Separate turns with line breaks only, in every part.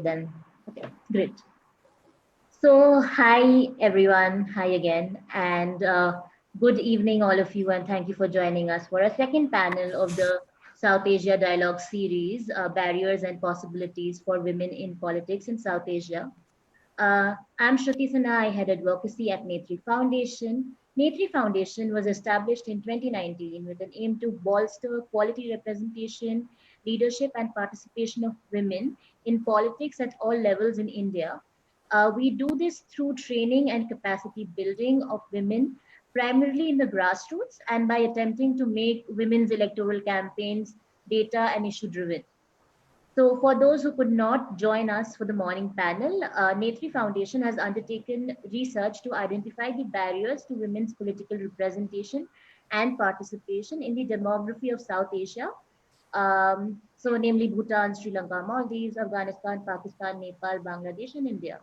then. Okay, great. So, hi everyone, hi again, and good evening, all of you, and thank you for joining us for a second panel of the South Asia Dialogue Series, Barriers and Possibilities for Women in Politics in South Asia. I'm Shruti Sinha. I head advocacy at Netri Foundation. Netri Foundation was established in 2019 with an aim to bolster quality representation, leadership, and participation of women in politics at all levels in India. We do this through training and capacity building of women, primarily in the grassroots, and by attempting to make women's electoral campaigns data and issue driven. So, for those who could not join us for the morning panel, Netri Foundation has undertaken research to identify the barriers to women's political representation and participation in the demography of South Asia. So, namely Bhutan, Sri Lanka, Maldives, Afghanistan, Pakistan, Nepal, Bangladesh, and India.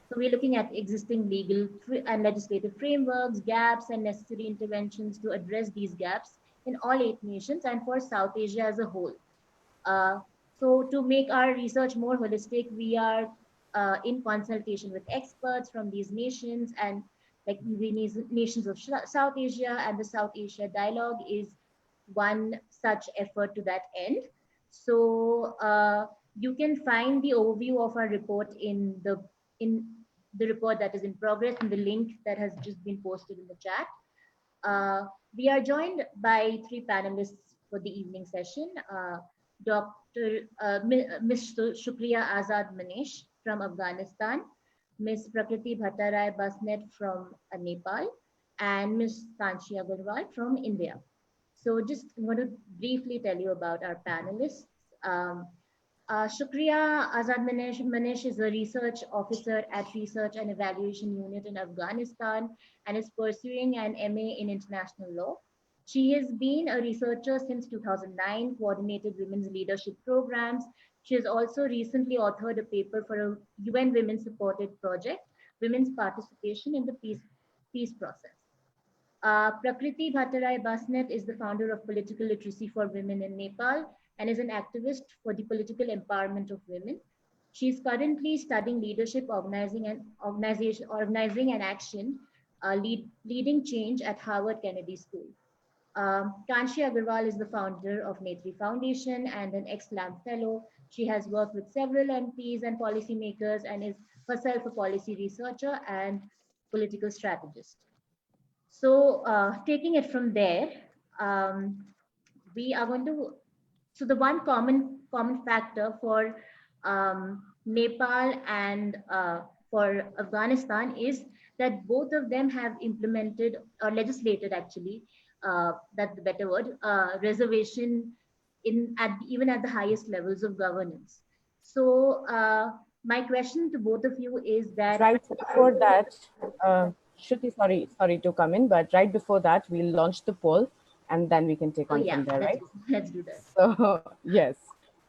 So, we're looking at existing legal and legislative frameworks, gaps, and necessary interventions to address these gaps in all 8 nations and for South Asia as a whole. Uh, so to make our research more holistic, we are in consultation with experts from these nations and like the nations of South Asia, and the South Asia Dialogue is one such effort to that end. So you can find the overview of our report in the report that is in progress in the link that has just been posted in the chat. We are joined by 3 panelists for the evening session. Ms. Shukriya Azad Manish from Afghanistan, Ms. Prakriti Bhattarai Basnet from Nepal, and Ms. Kanchi Agarwal from India. So just I'm going to briefly tell you about our panelists. Shukriya Azad Manish is a research officer at Research and Evaluation Unit in Afghanistan and is pursuing an MA in International Law. She has been a researcher since 2009, coordinated women's leadership programs. She has also recently authored a paper for a UN women-supported project, Women's Participation in the Peace Process. Prakriti Bhattarai Basnet is the founder of Political Literacy for Women in Nepal and is an activist for the political empowerment of women. She is currently studying leadership, organizing and action, leading change at Harvard Kennedy School. Kanchi Agarwal is the founder of Netri Foundation and an ex-LAM fellow. She has worked with several MPs and policymakers and is herself a policy researcher and political strategist. So taking it from there, we are going to, so the one common factor for Nepal and for Afghanistan is that both of them have implemented or legislated actually, that's the better word, reservation even at the highest levels of governance. So my question to both of you is that—
Right before that, Shruti, sorry to come in, but right before that, we'll launch the poll and then we can take on from there, right?
Let's do that.
So yes,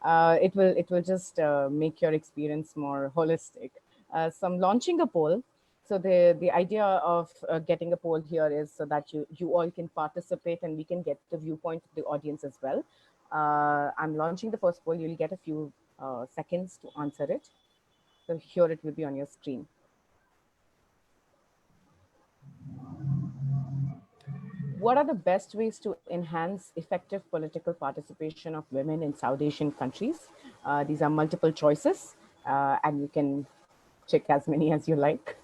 it will just make your experience more holistic. So I'm launching a poll. So the idea of getting a poll here is so that you all can participate and we can get the viewpoint of the audience as well. I'm launching the first poll. You'll get a few seconds to answer it. So here it will be on your screen. What are the best ways to enhance effective political participation of women in South Asian countries? These are multiple choices, and you can check as many as you like.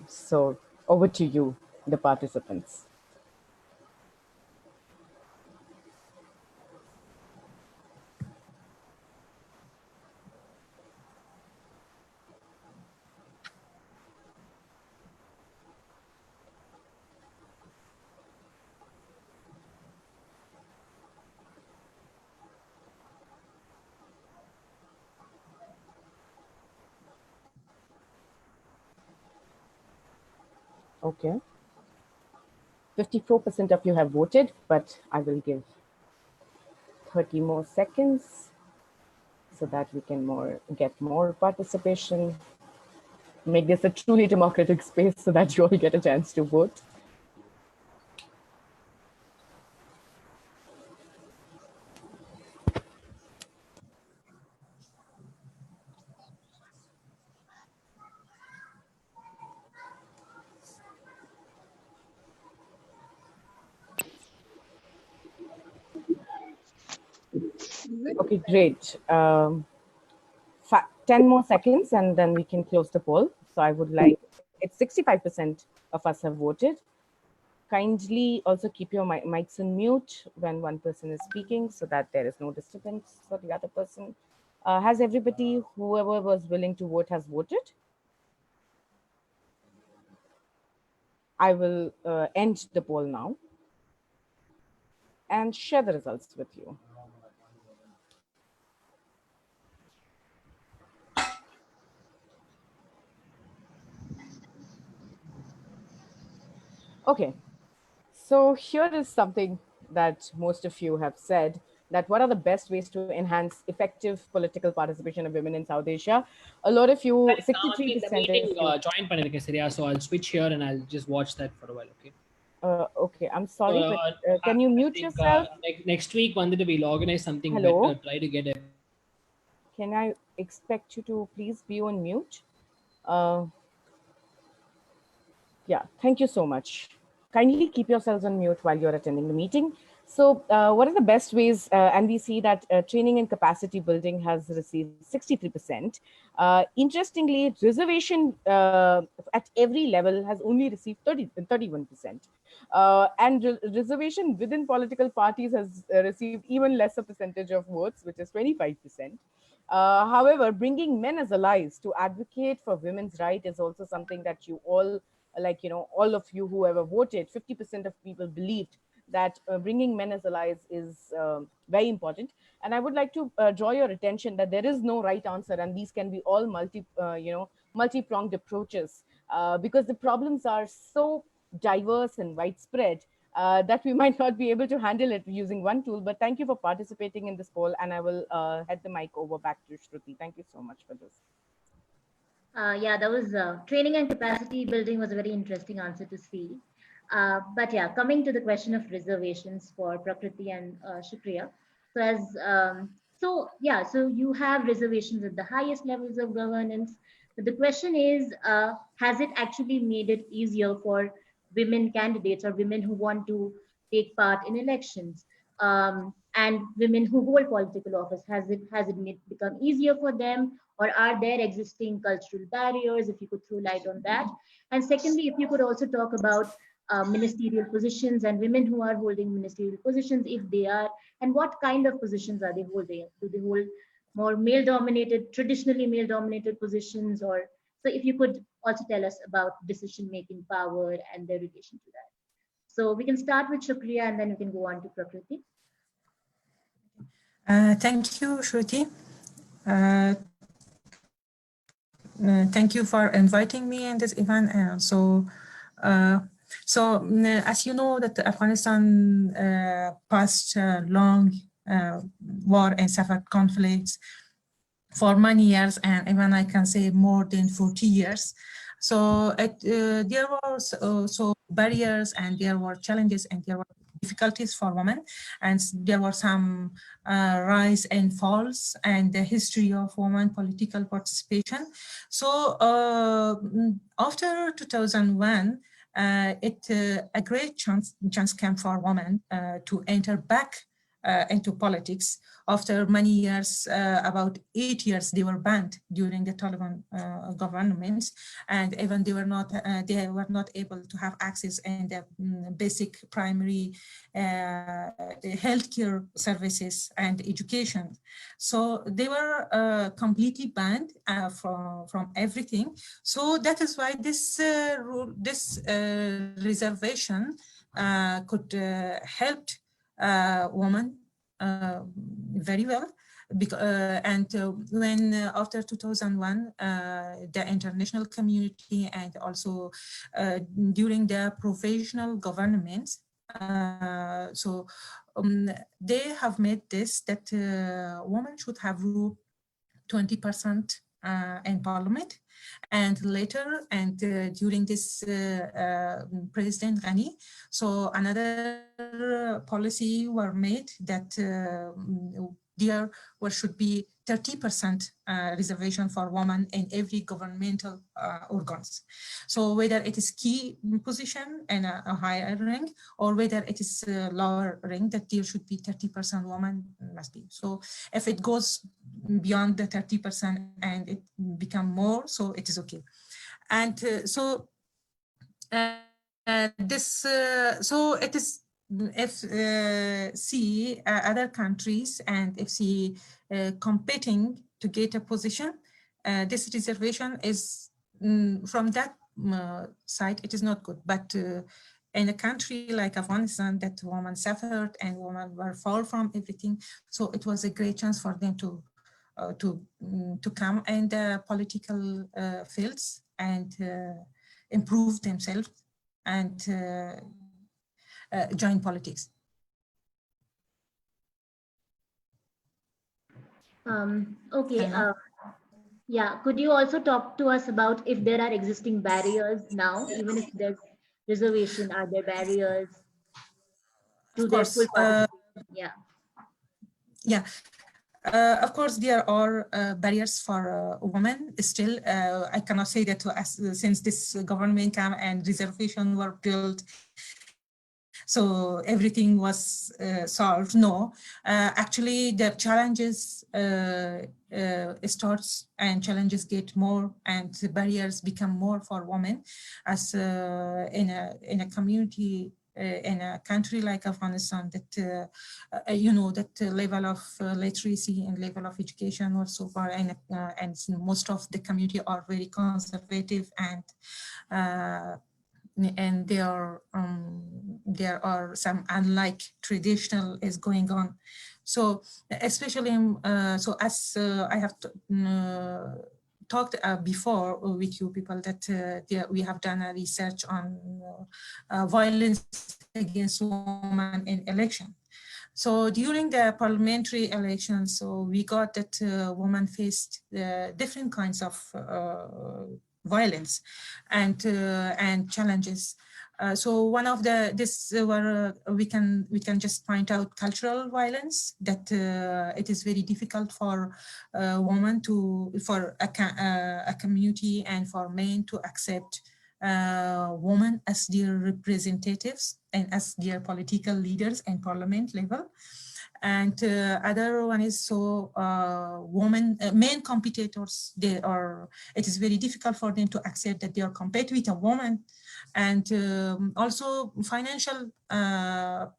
So over to you, the participants. Okay. 54% of you have voted, but I will give 30 more seconds so that we can get more participation. Make this a truly democratic space so that you all get a chance to vote. Okay, great. 10 more seconds and then we can close the poll. So I would like, it's 65% of us have voted. Kindly also keep your mics on mute when one person is speaking so that there is no disturbance for the other person. Has everybody, whoever was willing to vote, has voted? I will end the poll now and share the results with you. Okay, so here is something that most of you have said, that what are the best ways to enhance effective political participation of women in South Asia? A lot of you,
Guys, நான் வந்து இந்த
63%
meeting
of you.
join பண்ணிருக்கேன் சரியா, so I'll switch here and I'll just watch that for a while, okay?
Okay, I'm
So
sorry, but can you
I
mute
think
yourself?
next week வந்துட்டு we'll organize something better,
Hello,
try to get a
can I expect you to please be on mute? Uh, Yeah, thank you so much. Kindly keep yourselves on mute while you're attending the meeting. So, what are the best ways? And we see that training and capacity building has received 63%. Interestingly, reservation at every level has only received 31%. And reservation within political parties has received even lesser percentage of votes, which is 25%. However, bringing men as allies to advocate for women's right is also something that you all, like, all of you who ever voted, 50% of people believed that bringing men as allies is very important. And I would like to draw your attention that there is no right answer, and these can be all multi-pronged approaches, because the problems are so diverse and widespread that we might not be able to handle it using one tool. But thank you for participating in this poll, and I will head the mic over back to Shruti. Thank you so much for this.
Yeah, that was training and capacity building was a very interesting answer to see. But yeah, coming to the question of reservations for Prakriti and Shukriya. So so you have reservations at the highest levels of governance. But the question is, has it actually made it easier for women candidates or women who want to take part in elections? And women who hold political office, has it become easier for them, or are there existing cultural barriers? If you could throw light on that. And secondly, if you could also talk about ministerial positions and women who are holding ministerial positions, if they are, and what kind of positions are they holding? Do they hold more male dominated, traditionally male dominated positions? Or so if you could also tell us about decision making power and their relation to that. So we can start with Shukriya and then we can go on to Prakriti.
Thank you, Shruti. Uh, Thank you for inviting me in this event. As you know, that Afghanistan passed long war and suffered conflicts for many years, and even I can say more than 40 years. So there was also barriers, and there were challenges, and there were difficulties for women, and there were some rise and falls, and the history of women political participation. So after 2001, a great chance came for women to enter back into politics. After many years, about 8 years, they were banned during the Taliban governments, and even they were not able to have access in the basic primary healthcare services and education. So they were completely banned from everything. So that is why this reservation could help women very well. When after 2001, the international community and also during the provisional governments, they have made this that women should have rule 20% in parliament, and later and during this President Ghani, so another policy were made that there should be 30% reservation for women in every governmental organs. So whether it is key position and a higher rank, or whether it is a lower rank, that there should be 30% women must be. So if it goes beyond the 30% and it become more, so it is okay. And so it is, if see other countries, and if see competing to get a position, this reservation is from that side, it is not good. But in a country like Afghanistan, that women suffered and women were far from everything, so it was a great chance for them to come in the political fields and improve themselves and join politics.
Okay. Yeah. Could you also talk to us about if there are existing barriers now, even if there's reservation, are there barriers to
Of
their full
course,
participation? Yeah.
yeah. Of course, there are barriers for women. Still, I cannot say that since this government came and reservation were built, so everything was solved. No, actually, the challenges starts, and challenges get more, and the barriers become more for women, as in a community. In a country like Afghanistan, that that level of literacy and level of education was so far, and most of the community are very conservative, and there are some unlike traditional is going on. So especially so as I have talked before with you people, that we have done a research on violence against women in election. So during the parliamentary elections, so we got that women faced different kinds of violence and challenges. So one of we can just point out cultural violence, that it is very difficult for women for a community and for men to accept women as their representatives and as their political leaders and parliament level. And other one is men competitors, it is very difficult for them to accept that they are compete with a woman. And also financial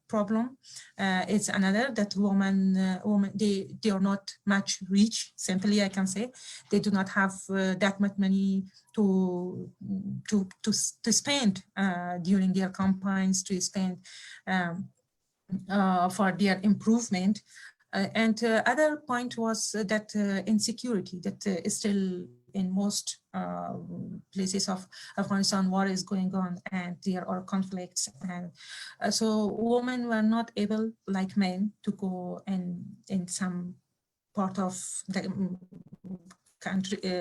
problem is another, that women they are not much rich, simply I can say. They do not have that much money to spend during their campaigns, to spend for their improvement. And other point was that insecurity, that is still in most places of Afghanistan, war is going on and there are conflicts. And so women were not able, like men, to go in some part of the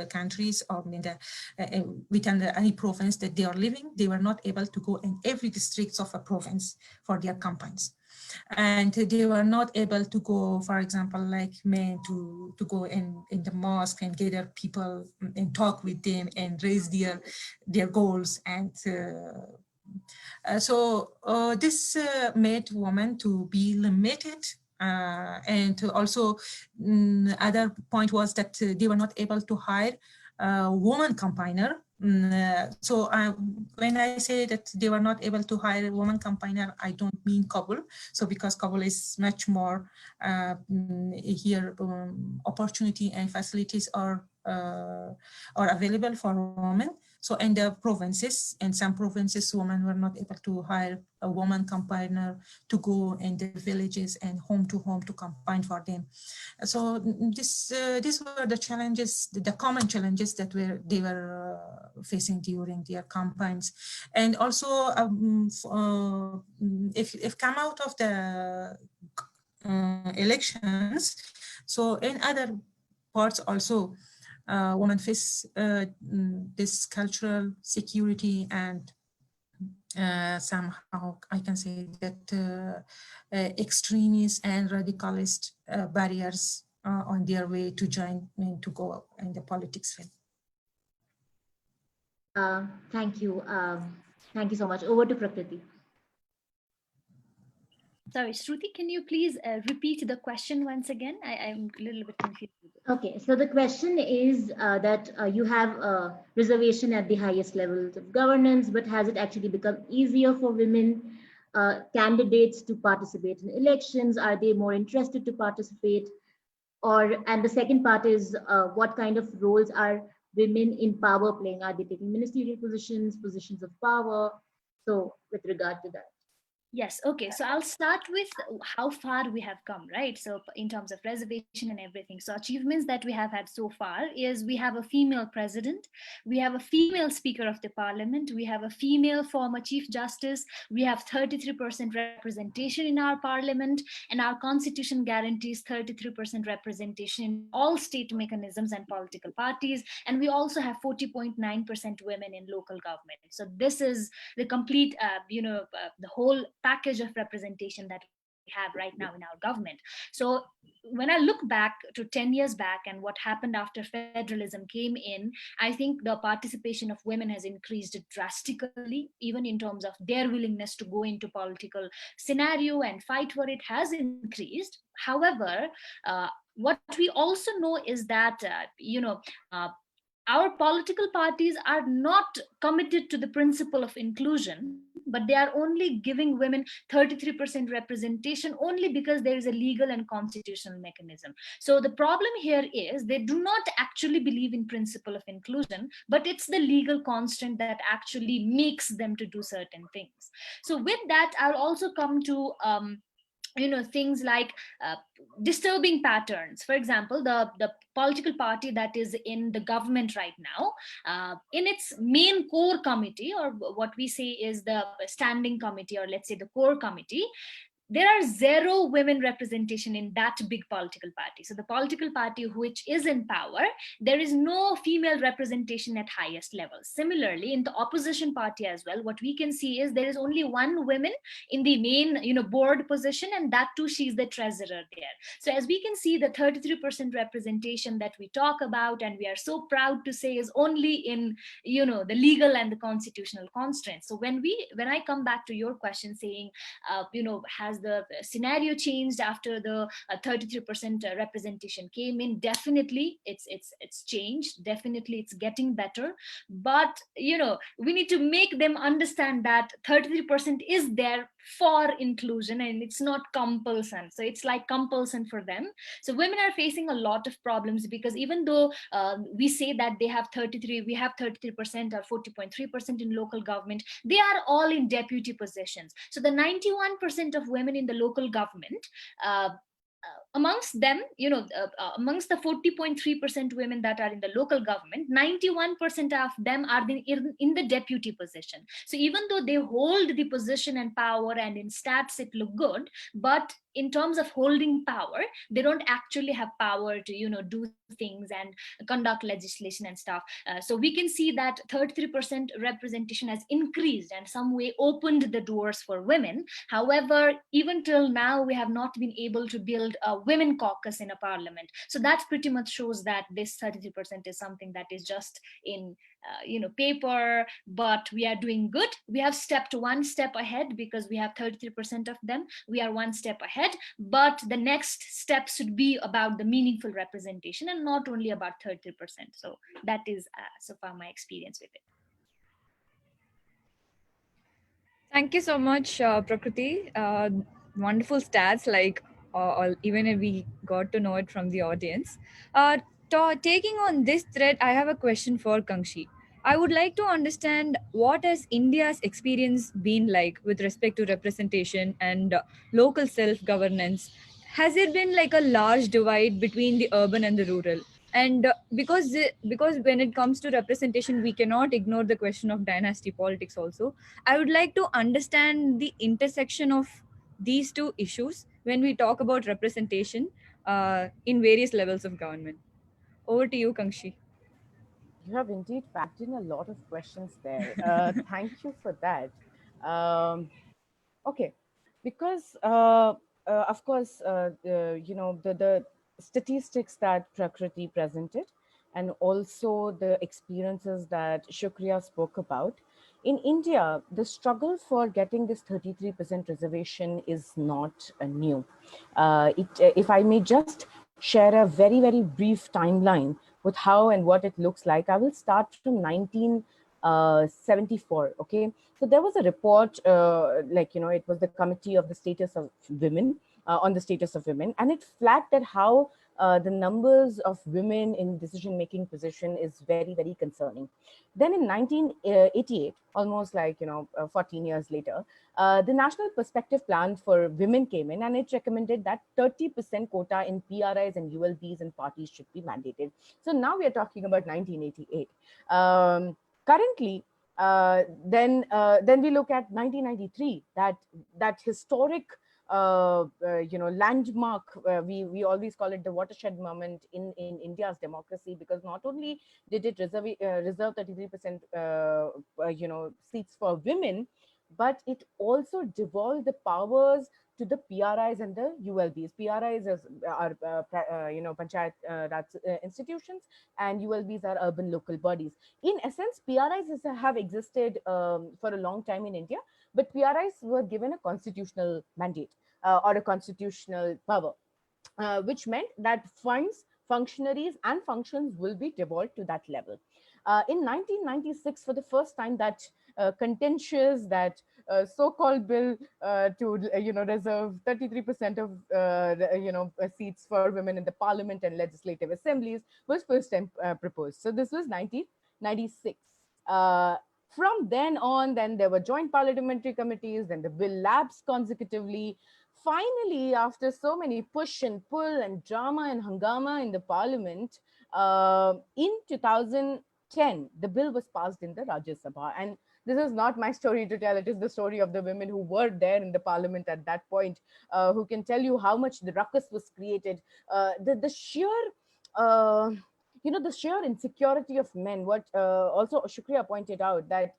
countries, or in the within any province that they are living. They were not able to go in every district of a province for their campaigns. And they were not able to go, for example, like men, to go in the mosque and gather people and talk with them and raise their goals. And so this made women to be limited. And also other point was that they were not able to hire a woman campaigner. So when I say that they were not able to hire a woman campaigner, I don't mean Kabul. So because Kabul is much more here, opportunity and facilities are available for women. So in the provinces, in some provinces, women were not able to hire a woman campaigner to go in the villages and home to campaign for them. So these were the challenges, the common challenges that they were facing during their campaigns. And also, if come out of the elections, so in other parts also, women face this cultural security and somehow I can say that extremist and radicalist barriers on their way to join and to go in the politics field.
Thank you. Thank you so much. Over to Prakriti.
Sorry, Shruti, can you please repeat the question once again? I'm a little bit confused.
Okay, so the question is that you have a reservation at the highest levels of governance, but has it actually become easier for women candidates to participate in elections? Are they more interested to participate? And the second part is what kind of roles are women in power playing? Are they taking ministerial positions, positions of power? So with regard to that.
Yes, okay. So I'll start with how far we have come, right? So in terms of reservation and everything. So achievements that we have had so far is we have a female president, we have a female speaker of the parliament, we have a female former chief justice, we have 33% representation in our parliament, and our constitution guarantees 33% representation in all state mechanisms and political parties. And we also have 40.9% women in local government. So this is the complete, the whole package of representation that we have right now in our government. So when I look back to 10 years back and what happened after federalism came in, I think the participation of women has increased drastically, even in terms of their willingness to go into political scenario and fight for it has increased. However, what we also know is that our political parties are not committed to the principle of inclusion, but they are only giving women 33% representation only because there is a legal and constitutional mechanism. So the problem here is they do not actually believe in principle of inclusion, but it's the legal constraint that actually makes them to do certain things. So with that, I'll also come to things like disturbing patterns. For example, the political party that is in the government right now, in its main core committee, or what we say is the standing committee, or let's say the core committee, there are zero women representation in that big political party. So the political party which is in power, there is no female representation at highest levels. Similarly, in the opposition party as well, what we can see is there is only one woman in the main board position, and that too she's the treasurer there. So as we can see, the 33% representation that we talk about and we are so proud to say is only in the legal and the constitutional constraints. So when I come back to your question saying has the scenario changed after the 33% representation came in? Definitely it's changed, definitely it's getting better, but we need to make them understand that 33% is there for inclusion and it's not compulsion. So it's like compulsion for them. So women are facing a lot of problems because even though we say that they have 33, we have 33% or 40.3% in local government, they are all in deputy positions. So the 91% of women in the local government, amongst them, amongst the 40.3% women that are in the local government, 91% of them are in the deputy position. So even though they hold the position and power and in stats it look good, but in terms of holding power, they don't actually have power to do things and conduct legislation and stuff. So we can see that 33% representation has increased and some way opened the doors for women. However, even till now we have not been able to build a women caucus in a parliament. So that pretty much shows that this 33% is something that is just in paper, but we are doing good. We have stepped one step ahead because we have 33% of them. We are one step ahead, but the next step should be about the meaningful representation and not only about 33%. So that is so far my experience with it.
Thank you so much, Prakriti. Wonderful stats, like even if we got to know it from the audience. Taking on this thread, I have a question for Kangshi. I would like to understand what has India's experience been like with respect to representation and local self-governance. Has there been like a large divide between the urban and the rural? And because when it comes to representation, we cannot ignore the question of dynasty politics also. I would like to understand the intersection of these two issues when we talk about representation in various levels of government. Over to you, Kangshi.
You have indeed packed in a lot of questions there. Thank you for that. Okay, because of course, the statistics that Prakriti presented, and also the experiences that Shukriya spoke about. In India, the struggle for getting this 33% reservation is not new. If I may just share a very, very brief timeline with how and what it looks like, I will start from 1974. Okay, so there was a report, it was the Committee of the Status of Women, on the status of women, and it flagged that how the numbers of women in decision-making position is very, very concerning. Then in 1988, almost 14 years later, the National Perspective Plan for Women came in, and it recommended that 30% quota in PRIs and ULBs and parties should be mandated. So now we are talking about 1988. Currently, then we look at 1993, that historic landmark. We always call it the watershed moment in India's democracy, because not only did it reserve 33% seats for women, but it also devolved the powers to the PRIs and the ULBs. PRIs are panchayat Raj institutions, and ULBs are urban local bodies. In essence, PRIs have existed for a long time in India, but PRIs were given a constitutional mandate or a constitutional power, which meant that funds, functionaries, and functions will be devolved to that level. In 1996, for the first time, that contentious, that so-called bill to reserve 33% of seats for women in the parliament and legislative assemblies was first time proposed. So this was 1996. Uh, from then on, then there were joint parliamentary committees, then the bill lapsed consecutively. Finally, after so many push and pull and drama and hangama in the parliament, in 2010, the bill was passed in the Rajya Sabha. And this is not my story to tell, it is the story of the women who were there in the parliament at that point, who can tell you how much the ruckus was created. The sheer the sheer insecurity of men, what also Shukriya pointed out, that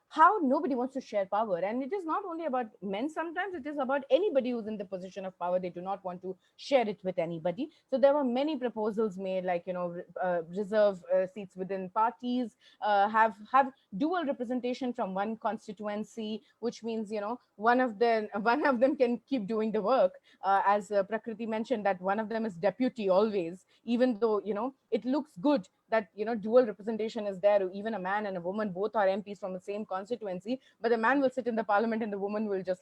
how nobody wants to share power. And it is not only about men, sometimes it is about anybody who's in the position of power. They do not want to share it with anybody. So there were many proposals made, like reserve seats within parties, have dual representation from one constituency, which means one of them can keep doing the work, as Prakriti mentioned, that one of them is deputy always, even though it looks good that dual representation is there. Even a man and a woman both are MPs from the same constituency, but the man will sit in the parliament and the woman will just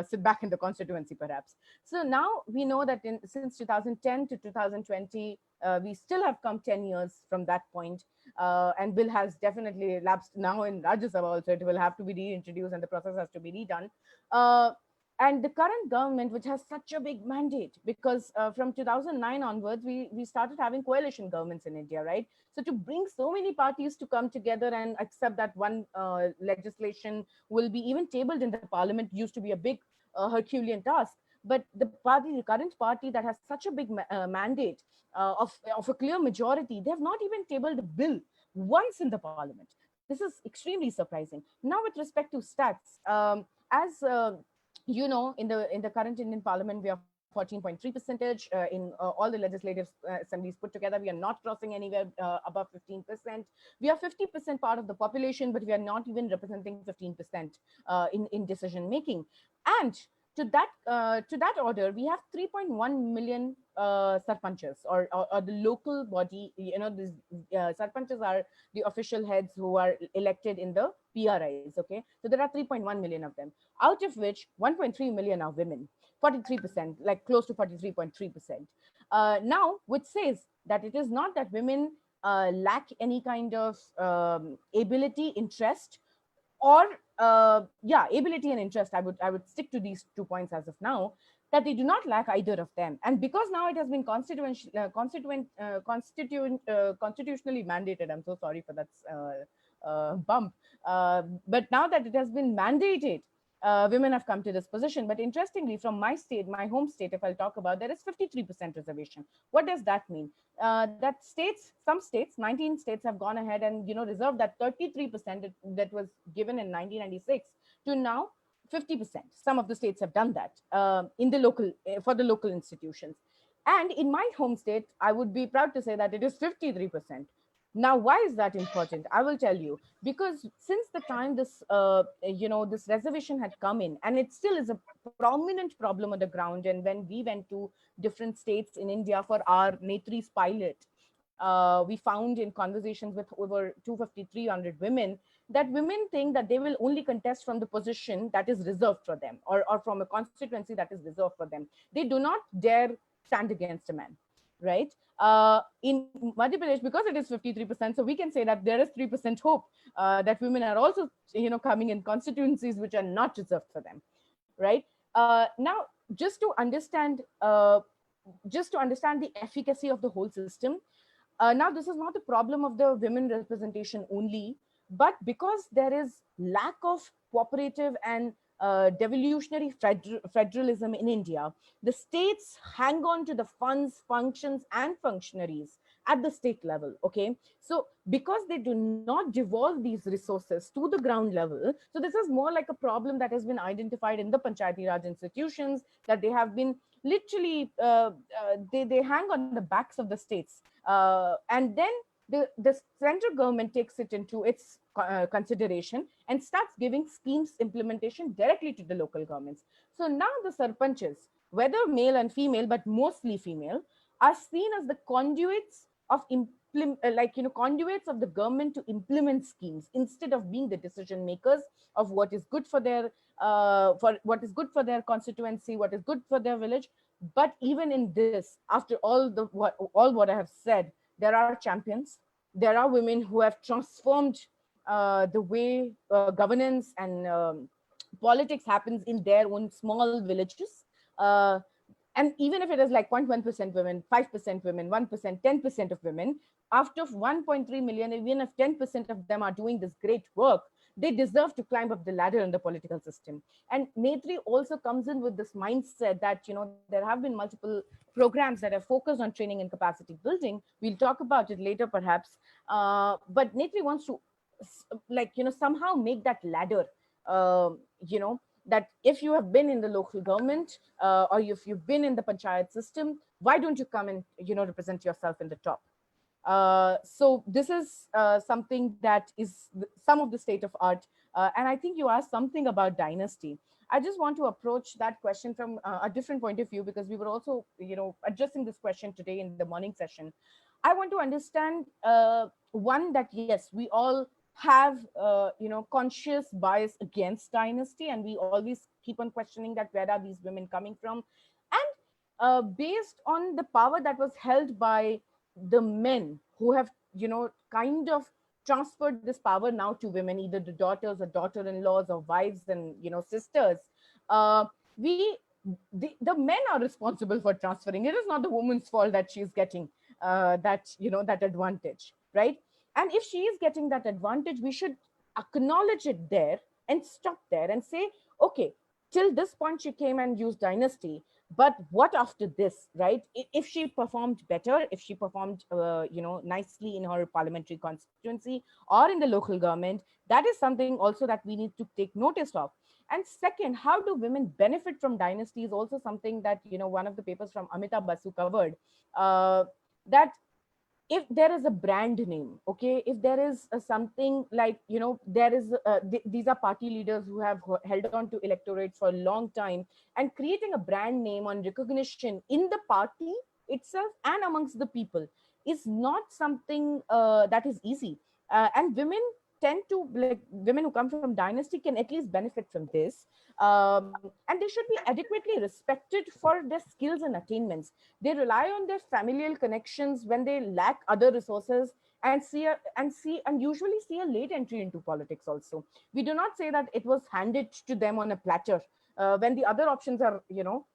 sit back in the constituency perhaps. So now we know that since 2010 to 2020, we still have come 10 years from that point, and bill has definitely lapsed now in Rajya Sabha also. It will have to be reintroduced and the process has to be redone. And the current government, which has such a big mandate, because from 2009 onwards, we started having coalition governments in India, right? So to bring so many parties to come together and accept that one legislation will be even tabled in the parliament used to be a big Herculean task. But the current party that has such a big mandate of a clear majority, they have not even tabled a bill once in the parliament. This is extremely surprising. Now, with respect to stats, as in the current Indian Parliament, we are 14.3 percentage in all the legislative assemblies put together. We are not crossing anywhere above 15%. We are 50% part of the population, but we are not even representing 15% in decision making. And to that order, we have 3.1 million sarpanchas, or the local body. These sarpanchas are the official heads who are elected in the PRIs. Okay, so there are 3.1 million of them, out of which 1.3 million are women. 43%, like close to 43.3%. Now, which says that it is not that women lack any kind of ability, interest, or ability and interest. I would stick to these 2 points as of now, that they do not lack either of them. And because now it has been constitutionally mandated, I'm so sorry for that bump, but now that it has been mandated, women have come to this position. But interestingly, from my state, my home state, if I'll talk about, there is 53% reservation. What does that mean? That states, some states, 19 states have gone ahead and, reserved that 33% that was given in 1996 to now 50%. Some of the states have done that in the local, for the local institutions. And in my home state, I would be proud to say that it is 53%. Now, why is that important? I will tell you. Because since the time this reservation had come in, and it still is a prominent problem on the ground. And when we went to different states in India for our Netri's pilot, we found in conversations with over 250, 300 women, that women think that they will only contest from the position that is reserved for them, or from a constituency that is reserved for them. They do not dare stand against a man, right? In Madhya Pradesh, because it is 53%, so we can say that there is 3% hope that women are also, coming in constituencies which are not reserved for them, right? Now, just to understand the efficacy of the whole system, now this is not a problem of the women representation only, but because there is lack of cooperative and devolutionary federalism in India, the states hang on to the funds, functions, and functionaries at the state level. Okay, so because they do not devolve these resources to the ground level, so this is more like a problem that has been identified in the Panchayati Raj institutions, that they have been literally they hang on the backs of the states, and then the central government takes it into its consideration and starts giving schemes implementation directly to the local governments. So now the sarpanches, whether male and female, but mostly female, are seen as the conduits of conduits of the government to implement schemes, instead of being the decision makers of what is good for their constituency, what is good for their village. But even in this, after all what I have said, there are champions. There are women who have transformed the way governance and politics happens in their own small villages. And even if it is like 0.1% women, 5% women, 1%, 10% of women, after 1.3 million, even if 10% of them are doing this great work, they deserve to climb up the ladder in the political system. And Netri also comes in with this mindset that, there have been multiple programs that are focused on training and capacity building. We'll talk about it later, perhaps. But Netri wants to, somehow make that ladder, that if you have been in the local government, or if you've been in the panchayat system, why don't you come and, represent yourself in the top? So this is something that is some of the state of art. And I think you asked something about Dynasty. I just want to approach that question from a different point of view, because we were also, addressing this question today in the morning session. I want to understand, one, that yes, we all have, conscious bias against Dynasty, and we always keep on questioning that where are these women coming from? And based on the power that was held by the men who have, kind of transferred this power now to women, either the daughters or daughter-in-laws or wives and, sisters, we the men are responsible for transferring. It is not the woman's fault that she's getting that advantage, right? And if she is getting that advantage, we should acknowledge it there and stop there and say, okay, till this point she came and used Dynasty, but what after this, right? If she performed better, if she performed nicely in her parliamentary constituency or in the local government, that is something also that we need to take notice of. And second, how do women benefit from Dynasty is also something that one of the papers from Amitabh Basu covered, that if there is a brand name, okay, if there is something like, there is these are party leaders who have held on to electorates for a long time, and creating a brand name on recognition in the party itself and amongst the people is not something that is easy. And women tend to, like, women who come from Dynasty can at least benefit from this, and they should be adequately respected for their skills and attainments. They rely on their familial connections when they lack other resources, and usually see a late entry into politics also. We do not say that it was handed to them on a platter. When the other options are,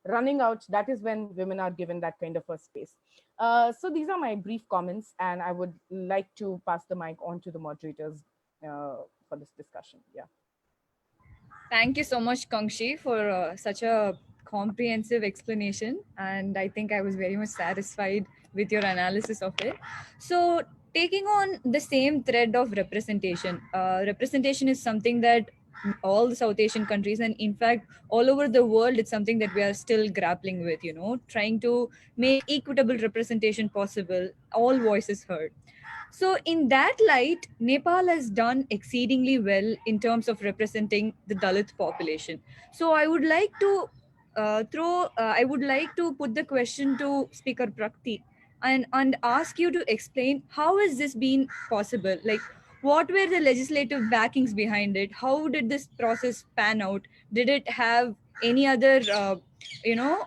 running out, that is when women are given that kind of a space. So these are my brief comments, and I would like to pass the mic on to the moderators for this discussion. Yeah.
Thank you so much, Kangshi, for such a comprehensive explanation. And I think I was very much satisfied with your analysis of it. So, taking on the same thread of representation, representation is something that all the South Asian countries, and in fact, all over the world, it's something that we are still grappling with, trying to make equitable representation possible, all voices heard. So, in that light, Nepal has done exceedingly well in terms of representing the Dalit population. So, I would like to put the question to Speaker Prakti and ask you to explain how has this been possible? Like, what were the legislative backings behind it? How did this process pan out? Did it have any other,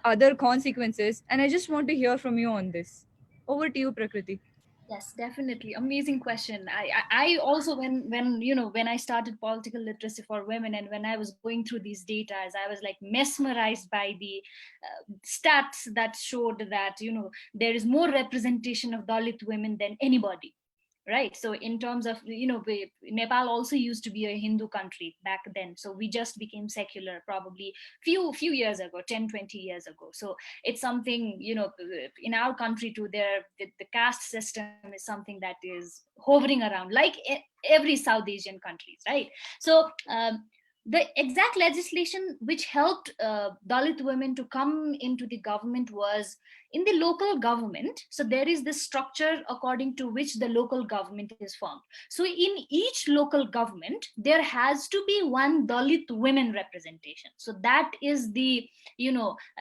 other consequences? And I just want to hear from you on this. Over to you, Prakriti.
Yes, definitely. Amazing question. I also, when I started political literacy for women, and when I was going through these data, I was like mesmerized by the stats that showed that, there is more representation of Dalit women than anybody. Right. So in terms of, Nepal also used to be a Hindu country back then. So we just became secular probably few years ago, 10-20 years ago. So it's something, in our country too, the caste system is something that is hovering around like every South Asian countries, right? So the exact legislation which helped Dalit women to come into the government was in the local government. So there is this structure according to which the local government is formed. So in each local government, there has to be one Dalit women representation. So that is the,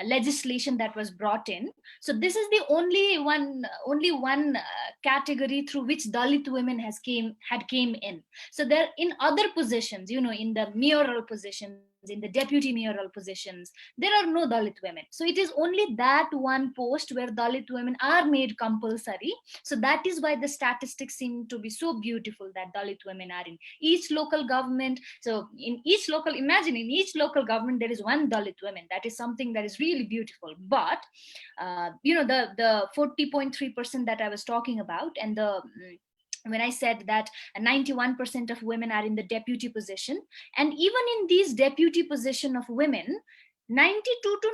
legislation that was brought in. So this is the only one category through which Dalit women had came in. So there in other positions, in the mayoral positions, in the deputy mayoral positions, there are no Dalit women. So it is only that one post where Dalit women are made compulsory. So that is why the statistics seem to be so beautiful that Dalit women are in each local government. So imagine in each local government there is one Dalit woman. That is something that is really beautiful. But the 40.3% that I was talking about, and when I said that 91% of women are in the deputy position, and even in these deputy position of women, 92 to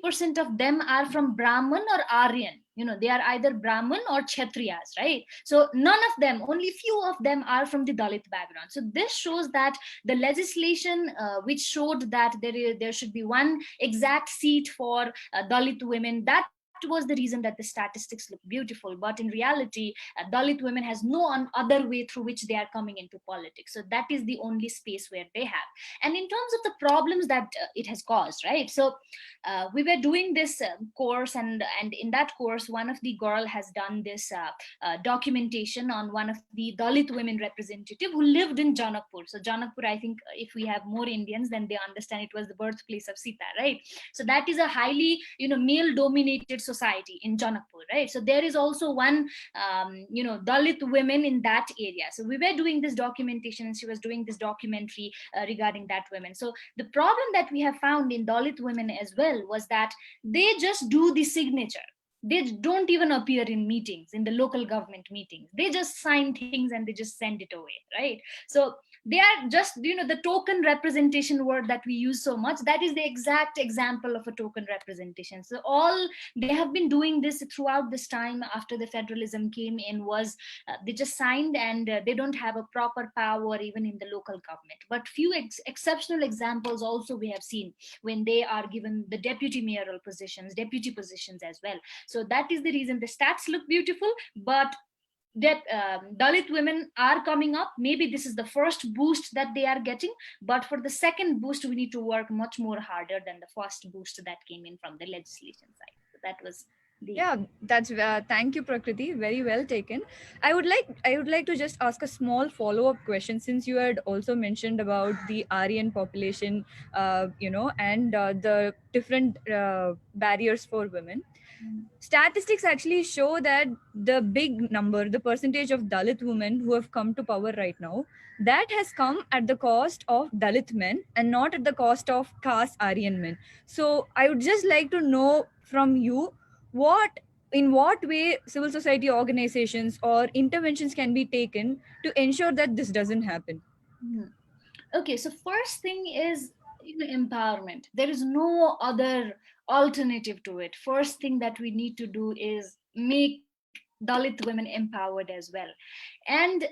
93% of them are from Brahman or Aryan. They are either Brahman or Kshatriyas, right? So none of them, only few of them are from the Dalit background. So this shows that the legislation which showed that there should be one exact seat for Dalit women, that was the reason that the statistics look beautiful. But in reality, Dalit women has no other way through which they are coming into politics. So that is the only space where they have. And in terms of the problems that it has caused, right? So we were doing this course, and in that course, one of the girl has done this documentation on one of the Dalit women representative who lived in Janakpur. So Janakpur, I think if we have more Indians, then they understand it was the birthplace of Sita, right? So that is a highly, male dominated society in Janakpur, right? So there is also one, Dalit women in that area. So we were doing this documentation, and she was doing this documentary regarding that women. So the problem that we have found in Dalit women as well was that they just do the signature. They don't even appear in meetings, in the local government meetings. They just sign things and they just send it away, right? So they are just, the token representation word that we use so much, that is the exact example of a token representation. So all they have been doing this throughout this time after the federalism came in was they just signed, and they don't have a proper power even in the local government. But few exceptional examples also we have seen when they are given the deputy mayoral positions, deputy positions as well. So that is the reason the stats look beautiful, but that Dalit women are coming up. Maybe this is the first boost that they are getting, but for the second boost, we need to work much more harder than the first boost that came in from the legislation side. So that was the
that's thank you, Prakriti, very well taken. I would like to just ask a small follow-up question, since you had also mentioned about the Aryan population, and the different barriers for women. Statistics actually show that the big number, the percentage of Dalit women who have come to power right now, that has come at the cost of Dalit men and not at the cost of caste Aryan men. So I would just like to know from you, in what way civil society organizations or interventions can be taken to ensure that this doesn't happen.
Okay, so first thing is, empowerment. There is no other alternative to it. First thing that we need to do is make Dalit women empowered as well. And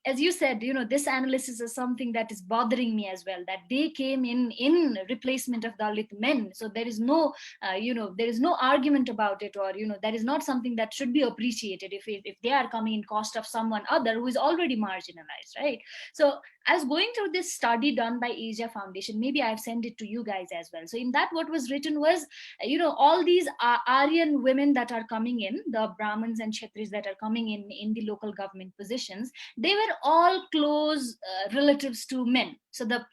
as you said, this analysis is something that is bothering me as well, that they came in replacement of Dalit men. So there is no there is no argument about it, or that is not something that should be appreciated if they are coming in cost of someone other who is already marginalized, right? So I was going through this study done by Asia Foundation. Maybe I've sent it to you guys as well. So in that, what was written was, all these Aryan women that are coming in, the Brahmins and Kshatris that are coming in the local government positions, they were all close relatives to men. So the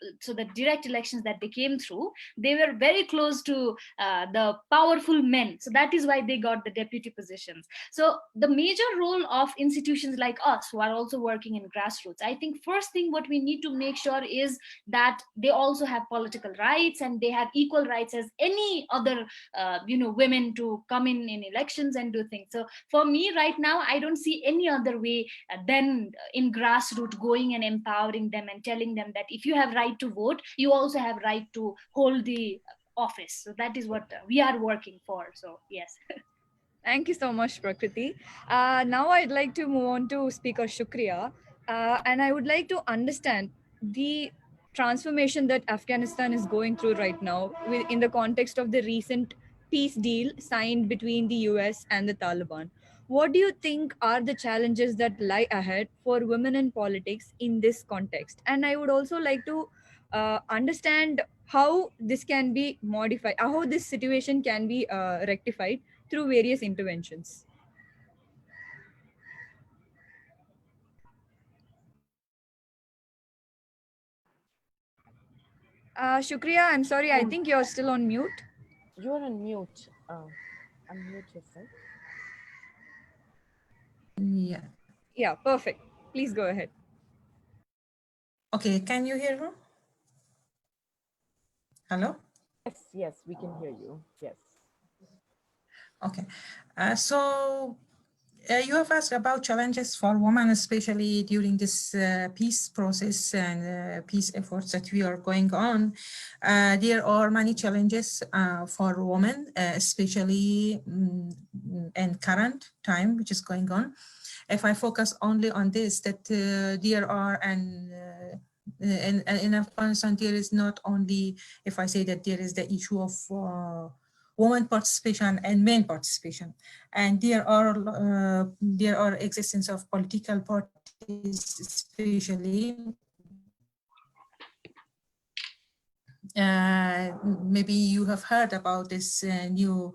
direct elections that they came through, they were very close to the powerful men. So that is why they got the deputy positions. So the major role of institutions like us, who are also working in grassroots, I think first thing what we need to make sure is that they also have political rights, and they have equal rights as any other women to come in elections and do things. So for me right now, I don't see any other way than in grassroots going and empowering them and telling them that if you have right to vote, you also have right to hold the office. So that is what we are working for. So yes.
Thank you so much, Prakriti. Now I'd like to move on to Speaker Shukriya, and I would like to understand the transformation that Afghanistan is going through right now in the context of the recent peace deal signed between the US and the Taliban. What do you think are the challenges that lie ahead for women in politics in this context? And I would also like to understand how this can be modified, how this situation can be rectified through various interventions. Shukriya, I'm sorry, I think you're still on mute.
You're on mute. Unmute yourself.
Yeah.
Yeah, perfect. Please go ahead.
Okay, can you hear her? Hello?
Yes, yes, we can hear you. Yes.
Okay. You have asked about challenges for women, especially during this peace process and peace efforts that we are going on. There are many challenges for women, especially in current time, which is going on. If I focus only on this, that there are in Afghanistan, there is not only, if I say that there is the issue of women participation and men participation, and there are existence of political parties, especially maybe you have heard about this new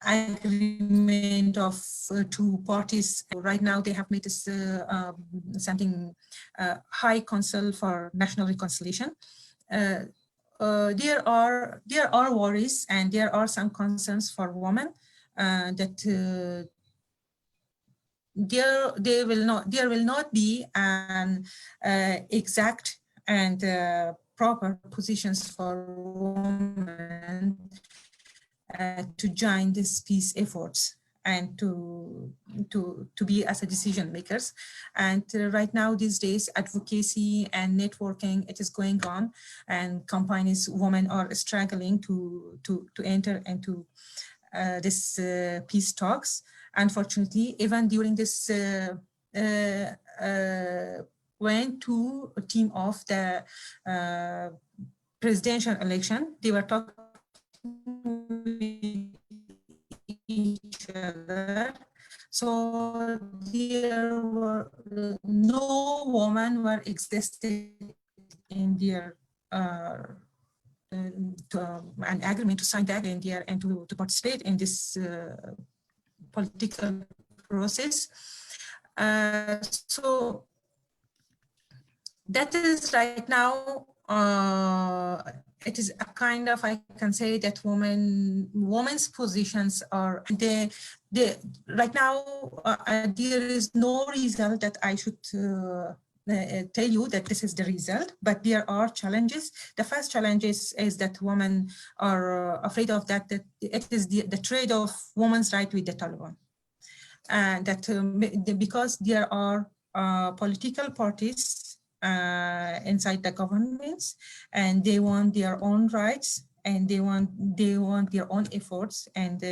agreement of two parties. Right now they have made this something High Council for National Reconciliation. There are worries and there are some concerns for women that there will not be an exact and proper positions for women to join these peace efforts and to be as a decision makers. And right now, these days, advocacy and networking, it is going on, and companies, women are struggling to enter into this peace talks. Unfortunately, even during this went to a team of the presidential election, they were talking with each other. So there were no women were existed in their an agreement to sign that in there and to participate in this political process. So that is right now, it is a kind of, I can say that women's positions are, right now, there is no result that I should tell you that this is the result, but there are challenges. The first challenge is that women are afraid of that it is the trade of women's right with the Taliban. And that because there are political parties inside the governments, and they want their own rights, and they want their own efforts, and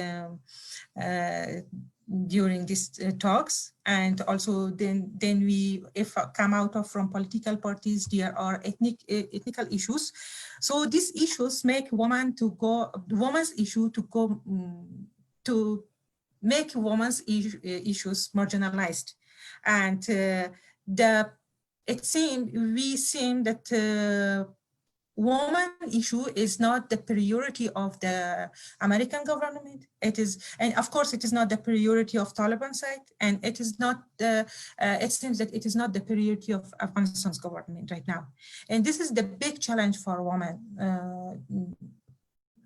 during these talks. And also then we, if come out of from political parties, there are ethnical issues. So these issues make women's issue to go to make women's issues marginalized. And we seem that woman issue is not the priority of the American government. It is, and of course, it is not the priority of Taliban side, and it is not. It seems that it is not the priority of Afghanistan's government right now. And this is the big challenge for women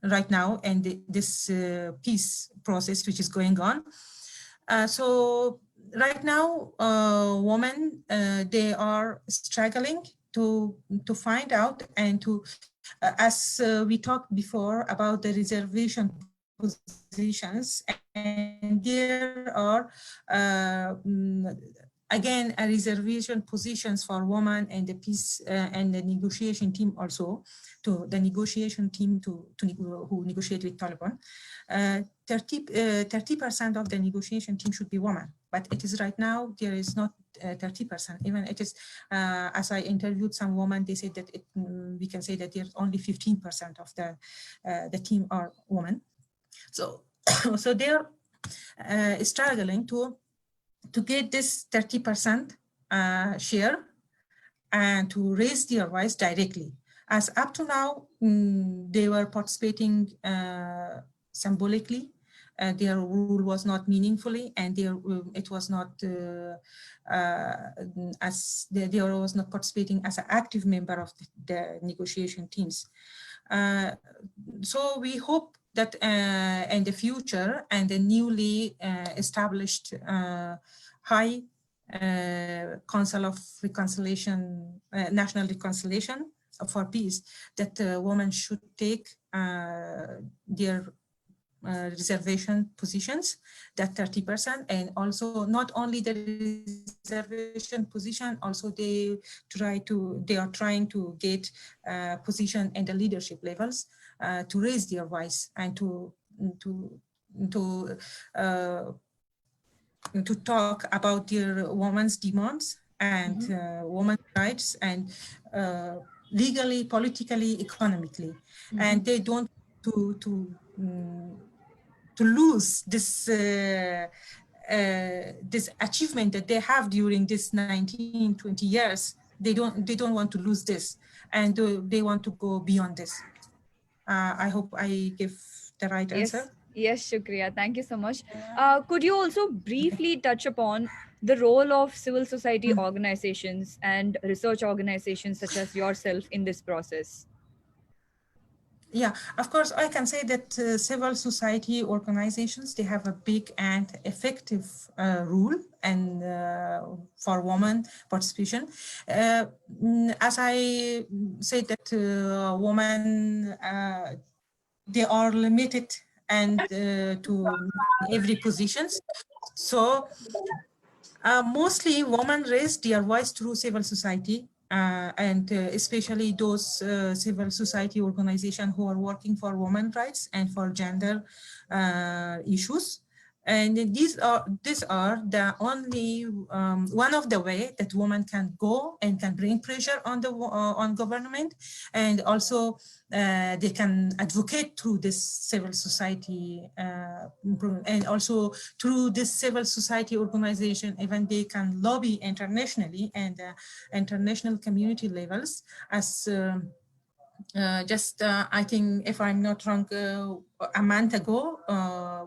right now, and this peace process which is going on. So right now, women they are struggling to find out and to, as we talked before about the reservation positions, and there are again a reservation positions for women and the peace and the negotiation team also, to the negotiation team who negotiate with Taliban. 30% of the negotiation team should be women, but it is right now there is not 30%. Even it is, as I interviewed some women, they said that we can say that there's only 15% of the team are women. So so they're struggling to get this 30% share and to raise their voice directly. As up to now, they were participating symbolically. Their rule was not meaningfully, and it was not they was not participating as an active member of the negotiation teams. So we hope that in the future, and the newly established High Council of Reconciliation, National Reconciliation for Peace, that women should take their reservation positions, that 30%, and also not only the reservation position, also they are trying to get position in the leadership levels to raise their voice and to talk about their women's demands and women's rights, and legally, politically, economically, and they don't to lose this this achievement that they have during this 19-20 years. They don't want to lose this, and they want to go beyond this. I hope I give the right answer.
Yes, Shukriya. Thank you so much. Could you also briefly touch upon the role of civil society organizations and research organizations such as yourself in this process?
Yeah, of course, I can say that civil society organizations, they have a big and effective role and for women participation. As I said that women, they are limited and to every positions. So mostly women raise their voice through civil society. And especially those civil society organizations who are working for women's rights and for gender issues. And these are the only one of the way that women can go and can bring pressure on the on government, and also they can advocate through this civil society, and also through this civil society organization, even they can lobby internationally and international community levels. As I think, if I'm not wrong, a month ago,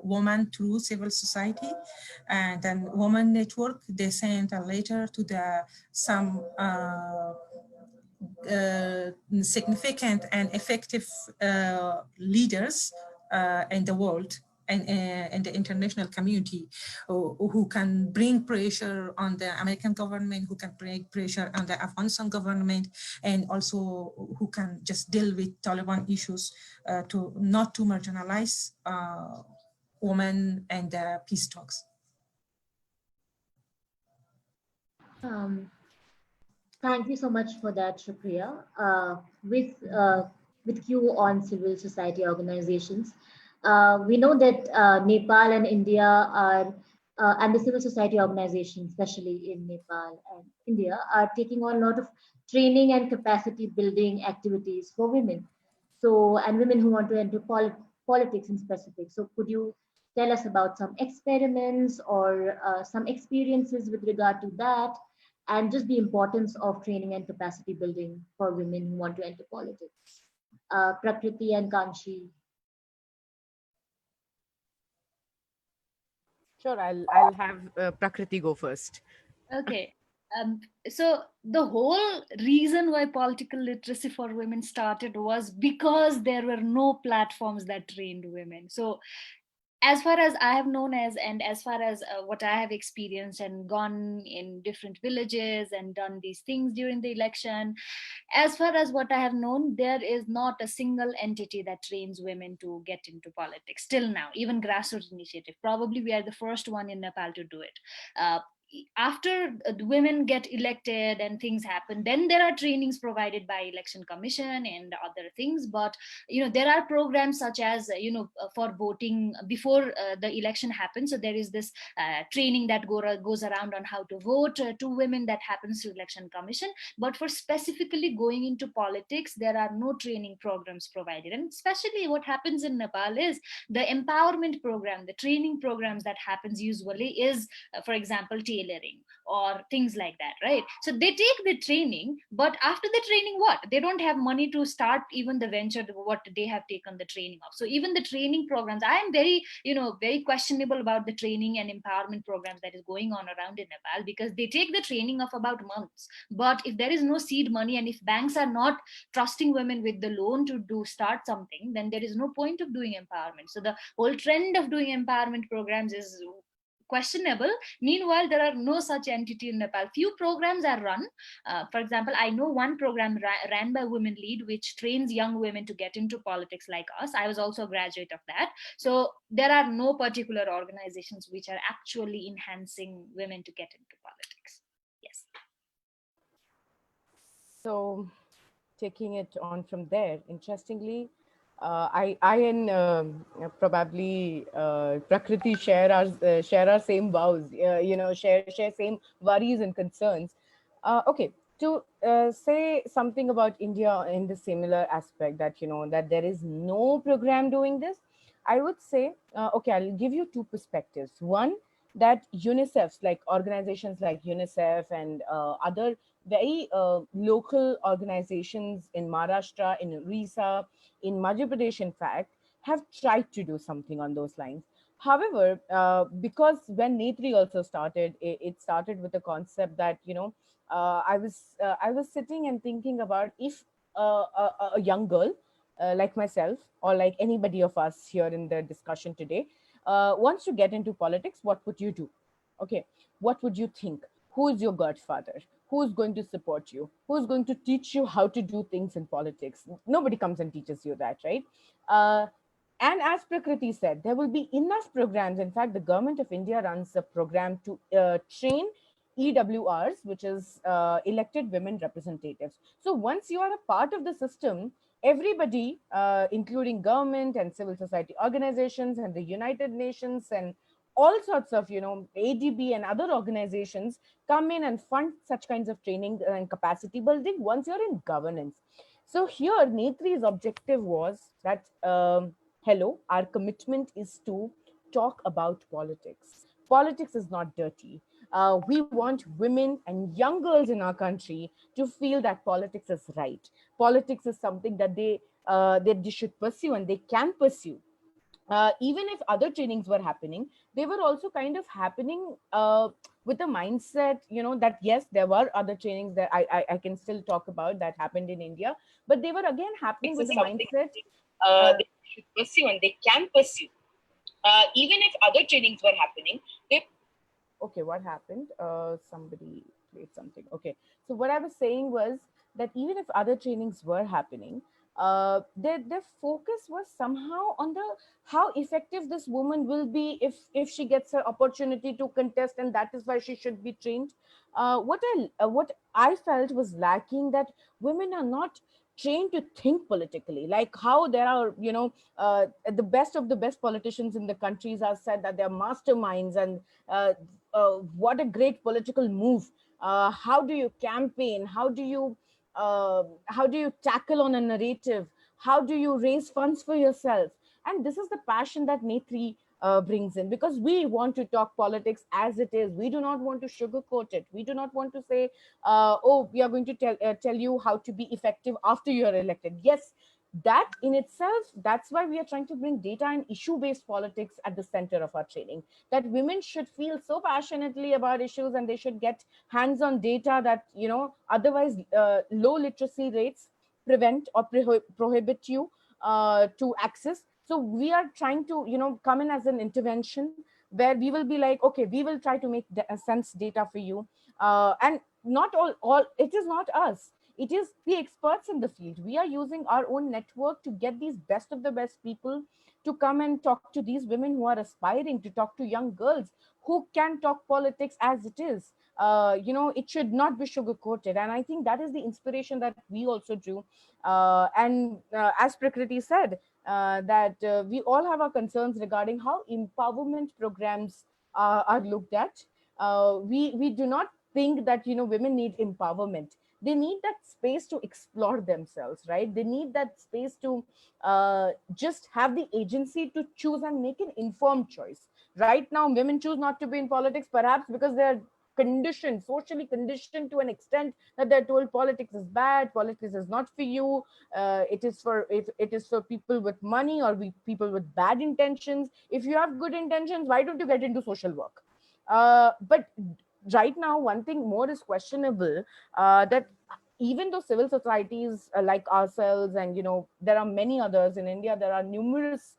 Women Through Civil Society and then Women Network, they sent a letter to some significant and effective leaders in the world and the international community who can bring pressure on the American government, who can bring pressure on the Afghanistan government, and also who can just deal with Taliban issues to not to marginalize women and peace talks.
Thank you so much for that, Shukriya. With you on civil society organizations, we know that Nepal and India are, and the civil society organizations, especially in Nepal and India, are taking on a lot of training and capacity building activities for women. So, and women who want to enter politics in specific. So, could you tell us about some experiments or some experiences with regard to that? And just the importance of training and capacity building for women who want to enter politics. Prakriti and Kanshi.
Sure, I'll have Prakriti go first.
Okay. So the whole reason why political literacy for women started was because there were no platforms that trained women. So as far as I have known as, and as far as what I have experienced and gone in different villages and done these things during the election, as far as what I have known, there is not a single entity that trains women to get into politics till now, even grassroots initiative. Probably we are the first one in Nepal to do it. After the women get elected and things happen, then there are trainings provided by election commission and other things. But there are programs such as for voting before the election happens. So there is this training that goes around on how to vote to women, that happens through election commission. But for specifically going into politics, there are no training programs provided. And especially what happens in Nepal is the empowerment program, the training programs that happens usually is, for example, tailoring or things like that, right? So they take the training, but after the training, what? They don't have money to start even the venture what they have taken the training of. So even the training programs, I am very questionable about the training and empowerment programs that is going on around in Nepal, because they take the training of about months. But if there is no seed money, and if banks are not trusting women with the loan to do start something, then there is no point of doing empowerment. So the whole trend of doing empowerment programs is questionable. Meanwhile, there are no such entity in Nepal. Few programs are run. For example, I know one program ran by Women Lead, which trains young women to get into politics like us. I was also a graduate of that. So there are no particular organizations which are actually enhancing women to get into politics. Yes.
So, taking it on from there, interestingly, I and probably Prakriti share our same vows. Share same worries and concerns. Okay, to say something about India in the similar aspect, that that there is no program doing this, I would say, okay, I'll give you two perspectives. One, that UNICEF's, like organizations like UNICEF and other very local organizations in Maharashtra, in Orissa, in Madhya Pradesh, in fact, have tried to do something on those lines. However, because when Netri also started, it started with the concept that I was sitting and thinking about, if a young girl like myself, or like anybody of us here in the discussion today, wants to get into politics, what would you do? Okay, what would you think? Who is your godfather? Who is going to support you? Who is going to teach you how to do things in politics? Nobody comes and teaches you that, right? Uh, and as Prakriti said, there will be enough programs. In fact, the government of India runs a program to train EWRs, which is elected women representatives. So once you are a part of the system, everybody, including government and civil society organizations and the United Nations and all sorts of, ADB and other organizations, come in and fund such kinds of training and capacity building once you're in governance. So here, Netri's objective was that, hello, our commitment is to talk about politics. Politics is not dirty. We want women and young girls in our country to feel that politics is right. Politics is something that they should pursue and they can pursue. Even if other trainings were happening, they were also kind of happening with a mindset, that yes, there were other trainings that I can still talk about that happened in India, but they were again happening with a mindset they should pursue and they can pursue. Even if other trainings were happening, they okay, what happened? Somebody played something. Okay, so what I was saying was that even if other trainings were happening, their focus was somehow on the how effective this woman will be if she gets her opportunity to contest, and that is why she should be trained. What I felt was lacking, that women are not trained to think politically, like how there are, the best of the best politicians in the countries are said that they're masterminds, and what a great political move. How do you campaign, how do you tackle on a narrative, how do you raise funds for yourself? And this is the passion that Netri brings in, because we want to talk politics as it is. We do not want to sugarcoat it. We do not want to say, oh, we are going to tell you how to be effective after you are elected. Yes, that in itself, that's why we are trying to bring data and issue based politics at the center of our training, that women should feel so passionately about issues, and they should get hands on data that, otherwise low literacy rates prevent or prohibit you to access. So we are trying to, come in as an intervention where we will be like, okay, we will try to make sense data for you. And not all it is not us, it is the experts in the field. We are using our own network to get these best of the best people to come and talk to these women who are aspiring, to talk to young girls who can talk politics as it is. It should not be sugar coated, and I think that is the inspiration that we also drew. And as Prakriti said, that we all have our concerns regarding how empowerment programs are looked at. We do not think that, women need empowerment. They need that space to explore themselves, right? They need that space to just have the agency to choose and make an informed choice. Right now women choose not to be in politics, perhaps because they're conditioned, socially conditioned to an extent, that they're told politics is bad, politics is not for you, it is for people with money, or people with bad intentions. If you have good intentions, why don't you get into social work? But right now one thing more is questionable, that even though civil societies like ourselves, and there are many others in India, there are numerous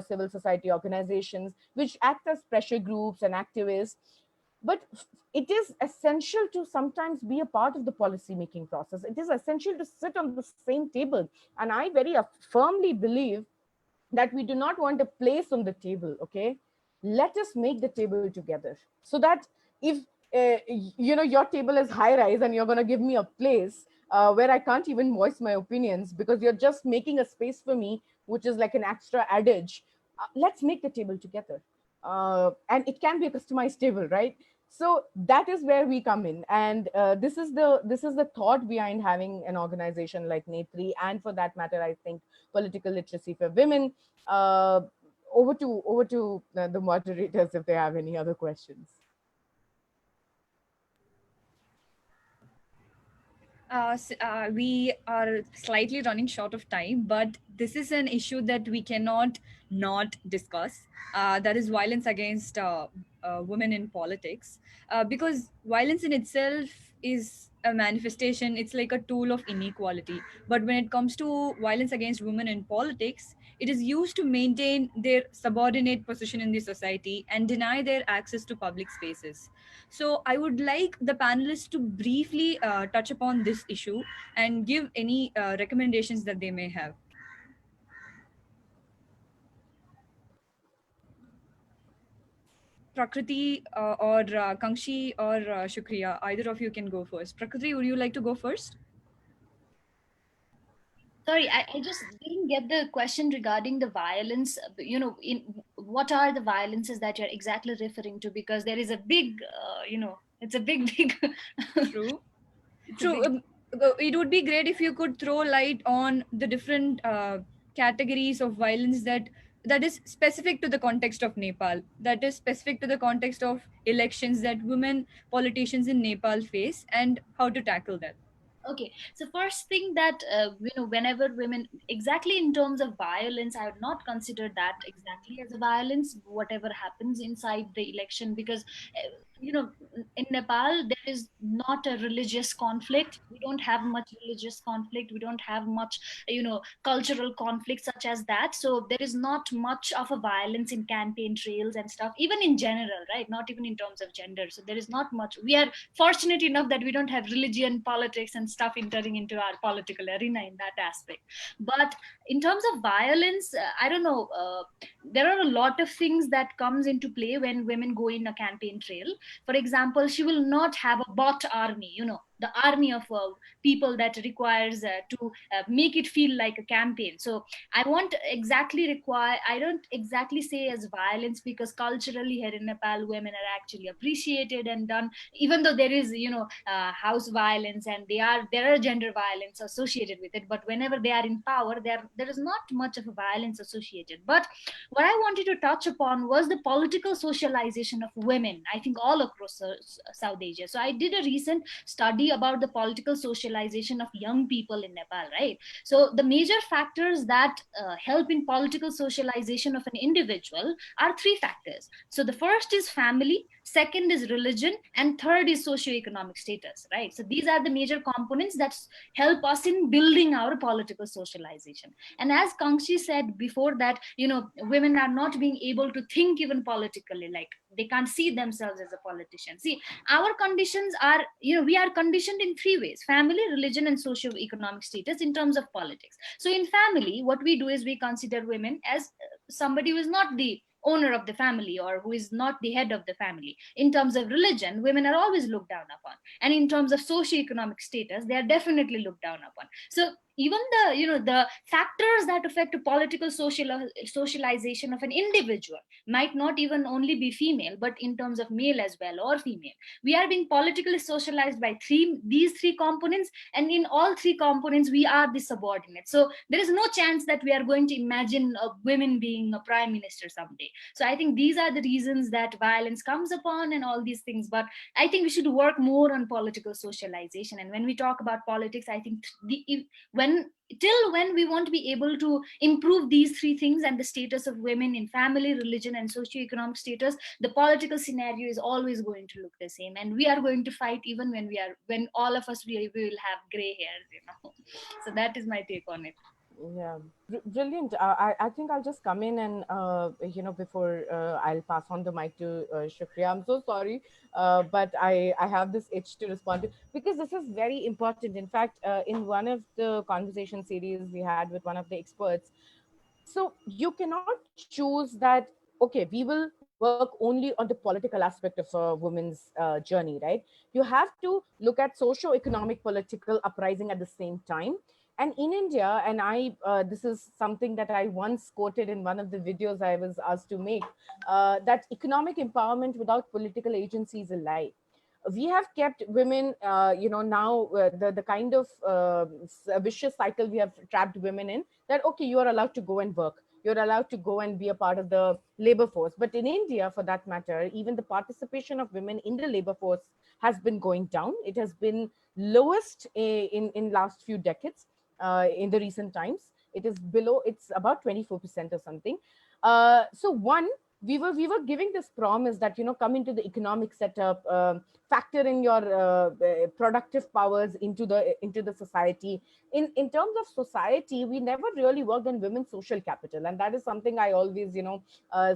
civil society organizations which act as pressure groups and activists, but it is essential to sometimes be a part of the policy making process. It is essential to sit on the same table, and I very firmly believe that we do not want a place on the table. Okay, let us make the table together, so that if your table is high rise and you're going to give me a place where I can't even voice my opinions because you're just making a space for me, which is like an extra adage. Let's make the table together, and it can be a customized table, right? So that is where we come in, and this is the thought behind having an organization like Netri, and for that matter, I think political literacy for women. uh, over to the moderators if they have any other questions.
We are slightly running short of time, but this is an issue that we cannot not discuss. That is violence against women in politics, because violence in itself is a manifestation. It's like a tool of inequality. But when it comes to violence against women in politics, it is used to maintain their subordinate position in the society and deny their access to public spaces. So I would like the panelists to briefly touch upon this issue and give any recommendations that they may have. Prakriti or Kangshi or Shukriya, either of you can go first. Prakriti, would you like to go first?
Sorry, I just didn't get the question regarding the violence. In what are the violences that you're exactly referring to? Because there is a big, it's a big, big.
True.
It's a
True.
big.
It would be great if you could throw light on the different categories of violence that is specific to the context of Nepal, that is specific to the context of elections that women politicians in Nepal face, and how to tackle that.
Okay, so first thing that whenever women, exactly in terms of violence, I would not consider that exactly as a violence. Whatever happens inside the election, because in Nepal, there is not a religious conflict. We don't have much religious conflict. We don't have much, cultural conflict such as that. So there is not much of a violence in campaign trails and stuff, even in general, right? Not even in terms of gender. So there is not much. We are fortunate enough that we don't have religion, politics, and stuff entering into our political arena in that aspect. But in terms of violence, I don't know. There are a lot of things that comes into play when women go in a campaign trail. For example, she will not have a bot army, the army of people that requires to make it feel like a campaign. So I don't exactly say as violence, because culturally here in Nepal, women are actually appreciated and done, even though there is, house violence, and there are gender violence associated with it. But whenever they are in power, there is not much of a violence associated. But what I wanted to touch upon was the political socialization of women, I think all across South Asia. So I did a recent study about the political socialization of young people in Nepal, right? So the major factors that help in political socialization of an individual are three factors. So the first is family, second is religion, and third is socioeconomic status, right? So these are the major components that help us in building our political socialization. And as Kangshi said before, that women are not being able to think even politically, like they can't see themselves as a politician. See, our conditions are, we are conditioned in three ways: family, religion, and socio-economic status in terms of politics. So in family, what we do is we consider women as somebody who is not the owner of the family, or who is not the head of the family. In terms of religion, women are always looked down upon, and in terms of socio-economic status, they are definitely looked down upon. So even the factors that affect a political socialization of an individual might not even only be female, but in terms of male as well, or female. We are being politically socialized by these three components, and in all three components we are the subordinate. So there is no chance that we are going to imagine women being a prime minister someday. So I think these are the reasons that violence comes upon and all these things. But I think we should work more on political socialization. And when we talk about politics, I think when we won't be able to improve these three things, and the status of women in family, religion, and socioeconomic status, the political scenario is always going to look the same, and we are going to fight even when all of us we will have gray hairs. So that is my take on it.
Yeah, brilliant. I think I'll just come in and, before I'll pass on the mic to Shukriya. I'm so sorry, but I have this itch to respond to, because this is very important. In fact, in one of the conversation series we had with one of the experts, so you cannot choose that, okay, we will work only on the political aspect of a woman's journey, right? You have to look at socio-economic political uprising at the same time. And in India, and this is something that I once quoted in one of the videos I was asked to make, that economic empowerment without political agency is a lie. We have kept women, now the kind of vicious cycle we have trapped women in, that, okay, you are allowed to go and work. You're allowed to go and be a part of the labor force. But in India, for that matter, even the participation of women in the labor force has been going down. It has been lowest in last few decades. In the recent times, it is below, it's about 24% or something. So one, we were giving this promise that, come into the economic setup, factor in your productive powers into the society. In terms of society, we never really worked on women's social capital, and that is something I always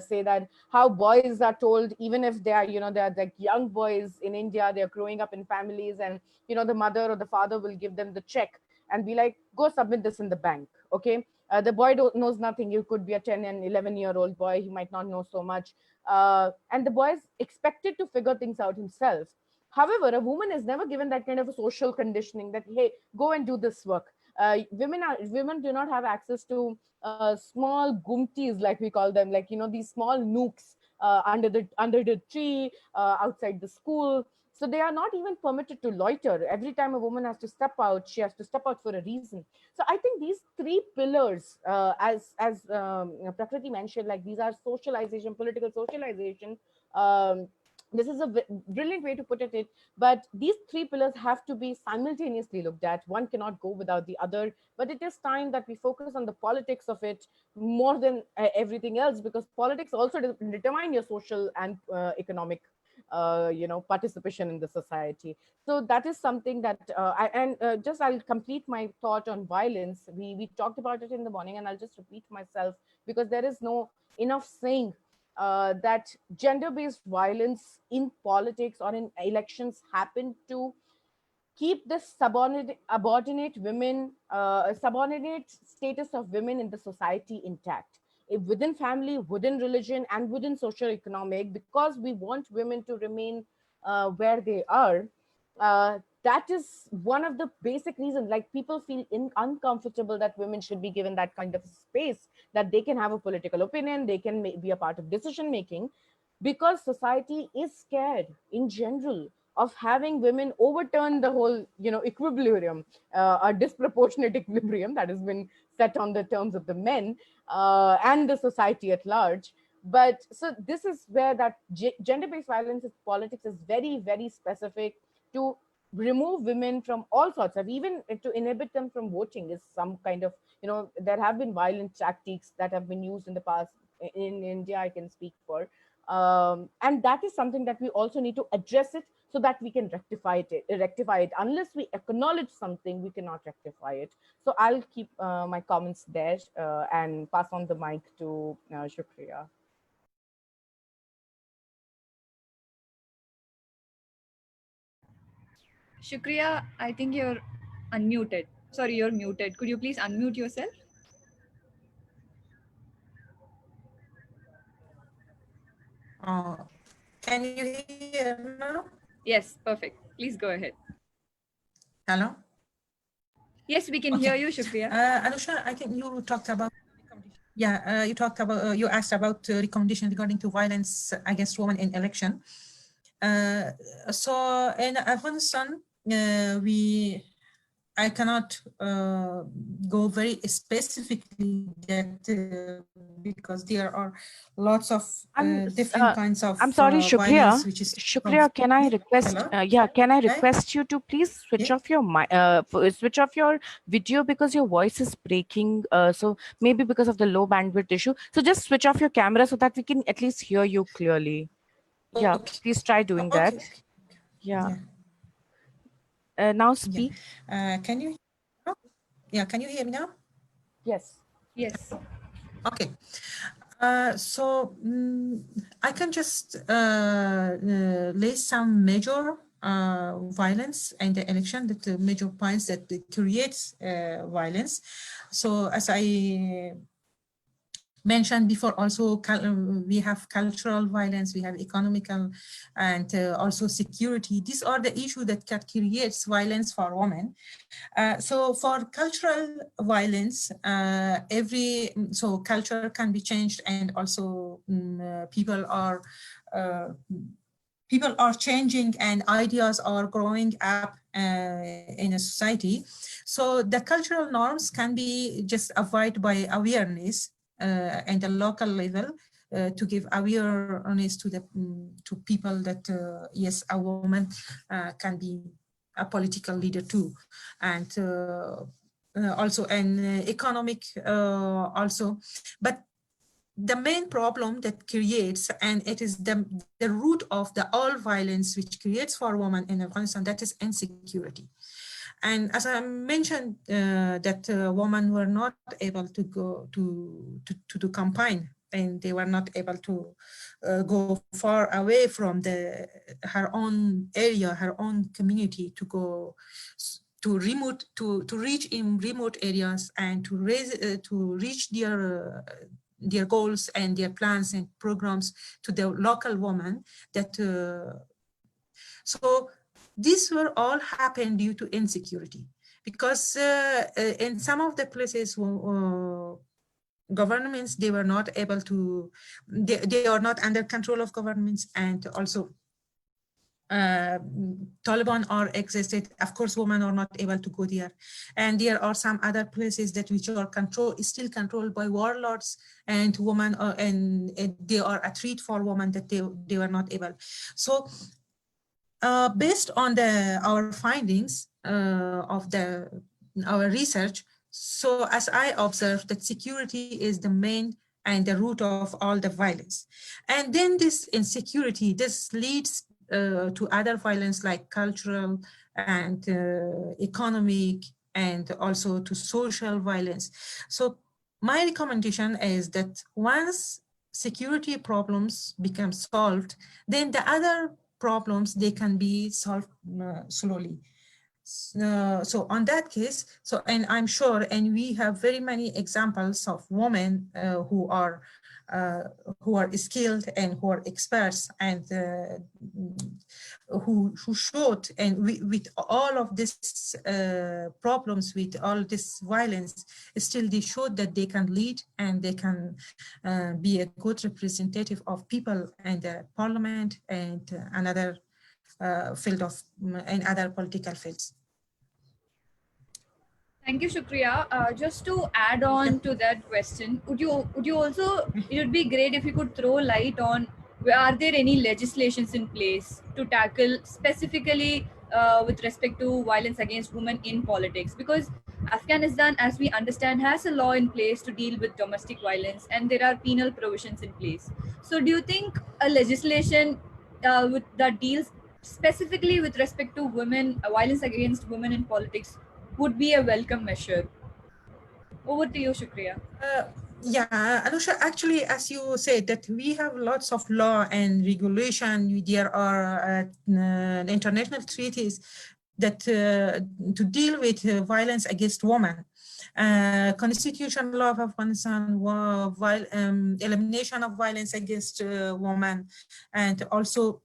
say, that how boys are told, even if they are they are like young boys in India, they're growing up in families, and the mother or the father will give them the check and be like, go submit this in the bank, okay? The boy knows nothing. You could be a 10 and 11-year-old boy. He might not know so much. And the boy is expected to figure things out himself. However, a woman is never given that kind of a social conditioning that, hey, go and do this work. Women do not have access to small gumtis, like we call them, like, these small nooks under the tree, outside the school. So they are not even permitted to loiter. Every time a woman has to step out, she has to step out for a reason. So I think these three pillars, as Prakriti mentioned, like, these are socialization, political socialization. This is a brilliant way to put it. But these three pillars have to be simultaneously looked at. One cannot go without the other. But it is time that we focus on the politics of it more than everything else, because politics also determine your social and economic participation in the society. So that is something that I'll complete my thought on violence. We talked about it in the morning, and I'll just repeat myself, because there is no enough saying that gender-based violence in politics or in elections happen to keep the subordinate status of women in the society intact, within family, within religion, and within socio-economic, because we want women to remain where they are. That is one of the basic reasons. Like, people feel uncomfortable that women should be given that kind of space, that they can have a political opinion, they can be a part of decision making, because society is scared in general of having women overturn the whole equilibrium, a disproportionate equilibrium that has been set on the terms of the men and the society at large. But so this is where that gender-based violence in politics is very, very specific, to remove women from all sorts of, even to inhibit them from voting, is some kind of, there have been violent tactics that have been used in the past. In India, I can speak for, and that is something that we also need to address it, so that we can rectify it. Unless we acknowledge something, we cannot rectify it. So I'll keep my comments there and pass on the mic to Shukriya.
Shukriya, I think you're unmuted. Sorry, you're muted. Could you please unmute yourself?
Can you hear now?
Yes, perfect. Please go ahead.
Hello?
Yes, we can hear you, Shukriya.
Anusha, I think you talked about, you asked about recommendation regarding to violence against women in election. So in Afghanistan, I cannot go very specifically that because there are lots of different kinds of
I'm sorry,
violence, which is
Shukriya, can I request? Can I request you to please switch off your switch off your video, because your voice is breaking. So maybe because of the low bandwidth issue. So just switch off your camera so that we can at least hear you clearly. Yeah, please try doing that. Yeah. Now speak.
Can you? Can you hear me now?
Yes.
Yes.
Okay. So I can just list some major violence in the election, that the major points that creates violence. So as I mentioned before, also we have cultural violence, we have economical, and also security. These are the issues that creates violence for women. So for cultural violence, so culture can be changed, and also people are changing, and ideas are growing up in a society. So the cultural norms can be just avoided by awareness and the local level, to give awareness to the to people that yes, a woman can be a political leader too, and also an economic also. But the main problem that creates, and it is the root of the all violence which creates for women in Afghanistan, that is insecurity. And as I mentioned, that women were not able to go to campaign, and they were not able to go far away from her own area, her own community, to go to reach in remote areas, and to reach their goals and their plans and programs to the local women. That so these were all happened due to insecurity, because in some of the places governments, they were not able to, they are not under control of governments, and also Taliban are existed. Of course, women are not able to go there, and there are some other places that which are still controlled by warlords, and women are, and they are a threat for women, that they were not able. So based on our findings of our research, so as I observed, that security is the main and the root of all the violence. And then this insecurity, this leads to other violence like cultural and economic and also to social violence. So my recommendation is that once security problems become solved, then the other problems, they can be solved slowly. So on that case, so, and I'm sure, and we have very many examples of women uh, who are skilled and who are experts and who showed, and with all of this problems, with all this violence, still they showed that they can lead and they can be a good representative of people and the parliament and another field of and other political fields.
Thank you, Shukriya. Just to add on to that question, would you also, it would be great if you could throw light on, are there any legislations in place to tackle specifically with respect to violence against women in politics? Because Afghanistan, as we understand, has a law in place to deal with domestic violence, and there are penal provisions in place. So do you think a legislation that deals specifically with respect to women, violence against women in politics, would be a welcome measure? Over to you, Shukriya.
Yeah, Anusha, actually, as you said, that we have lots of law and regulation. There are international treaties that to deal with violence against women. Constitutional law of Afghanistan, elimination of violence against women, and also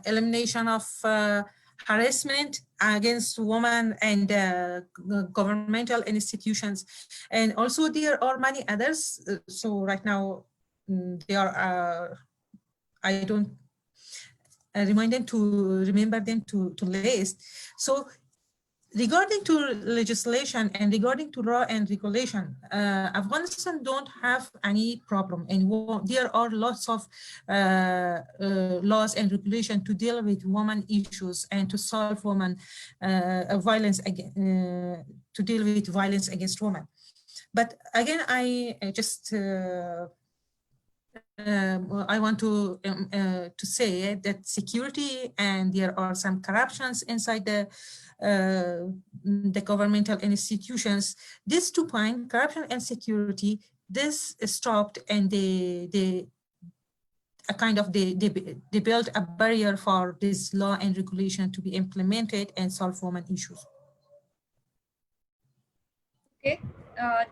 elimination of harassment against women and governmental institutions. And also there are many others. So right now, they are, I don't remind them to remember them to list. So regarding to legislation and regarding to law and regulation, Afghanistan don't have any problem, and there are lots of laws and regulation to deal with women issues and to solve women violence to deal with violence against women. But again, I just I want to say that security, and there are some corruptions inside the governmental institutions. These 2 points, corruption and security, this stopped, and they a kind of they built a barrier for this law and regulation to be implemented and solve women issues.
Okay.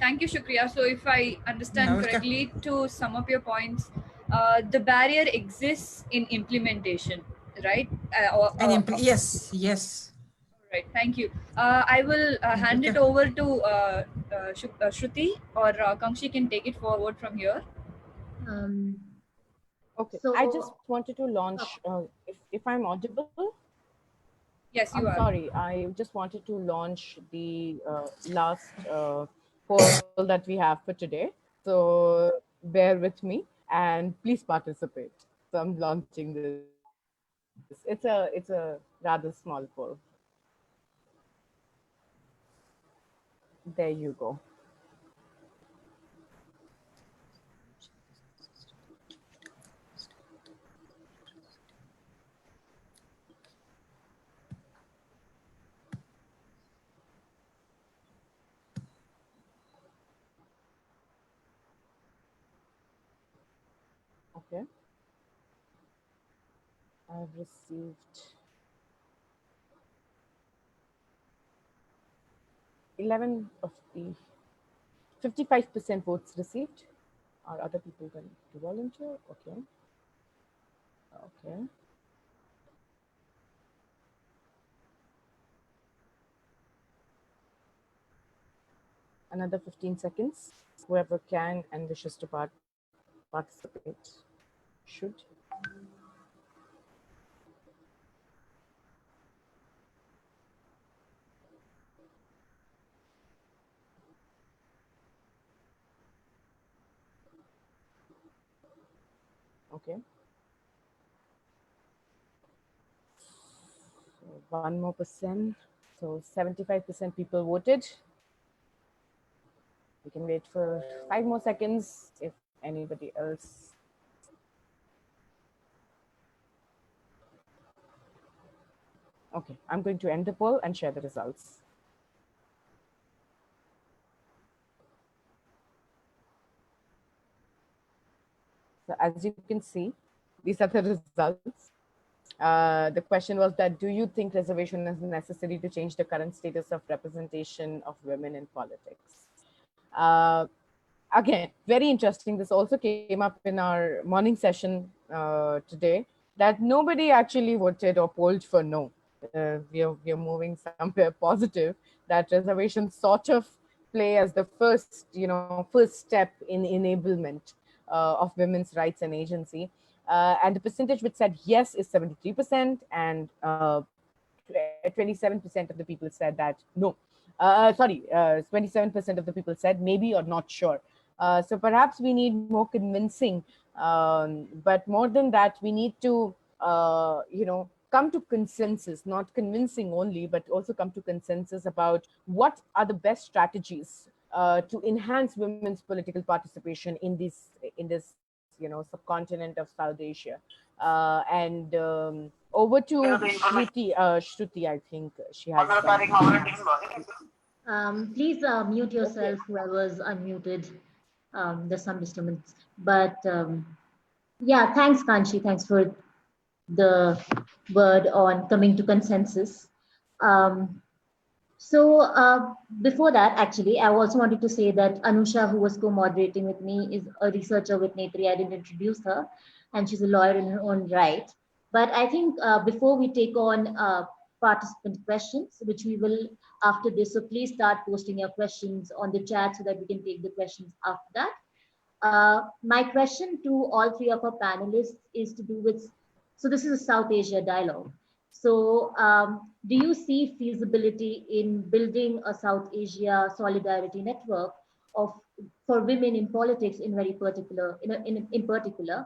Thank you, Shukriya. So, if I understand correctly, to sum up your points, the barrier exists in implementation, right?
Yes, yes.
Right. Thank you. I will hand it over to Shruti, or Kangshi can take it forward from here.
Okay,
So,
I just wanted to launch, if I'm audible.
Yes, you
I'm
are.
sorry, I just wanted to launch the last poll that we have for today. So bear with me and please participate. So I'm launching this. It's a rather small poll. There you go. Okay. I've received 11 of the 55% votes received. Are other people going to volunteer? Okay. Okay. Another 15 seconds. Whoever can and wishes to participate should. Okay. So 1% more. So 75% people voted. We can wait for 5 more seconds if anybody else Okay, I'm going to end the poll and share the results. So as you can see, these are the results. The question was that, do you think reservation is necessary to change the current status of representation of women in politics? Again, very interesting. This also came up in our morning session today, that nobody actually voted or polled for no. We are moving somewhere positive, that reservations sort of play as the first, first step in enablement of women's rights and agency. And the percentage which said yes is 73%, and 27% of the people said that no. 27% of the people said maybe or not sure. So perhaps we need more convincing, but more than that, we need to, come to consensus, not convincing only, but also come to consensus about what are the best strategies to enhance women's political participation in this subcontinent of South Asia. And over to Shruti, I think she has.
Please mute yourself, whoever's unmuted. There's some disturbance. But yeah, thanks, Kanchi. Thanks for the word on coming to consensus. So before that, actually, I also wanted to say that Anusha, who was co-moderating with me, is a researcher with Netri. I didn't introduce her, and she's a lawyer in her own right. But I think before we take on participant questions, which we will after this, so please start posting your questions on the chat so that we can take the questions after that. My question to all three of our panelists is to do with, so this is a South Asia dialogue. So do you see feasibility in building a South Asia solidarity network of for women in politics in very particular, in particular?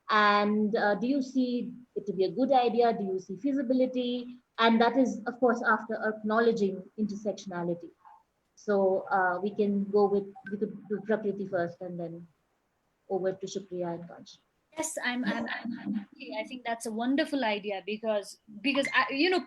And do you see it to be a good idea? Do you see feasibility? And that is, of course, after acknowledging intersectionality. So we can we could do Prakriti first and then over to Shukriya and Kanchi.
Yes, I think that's a wonderful idea because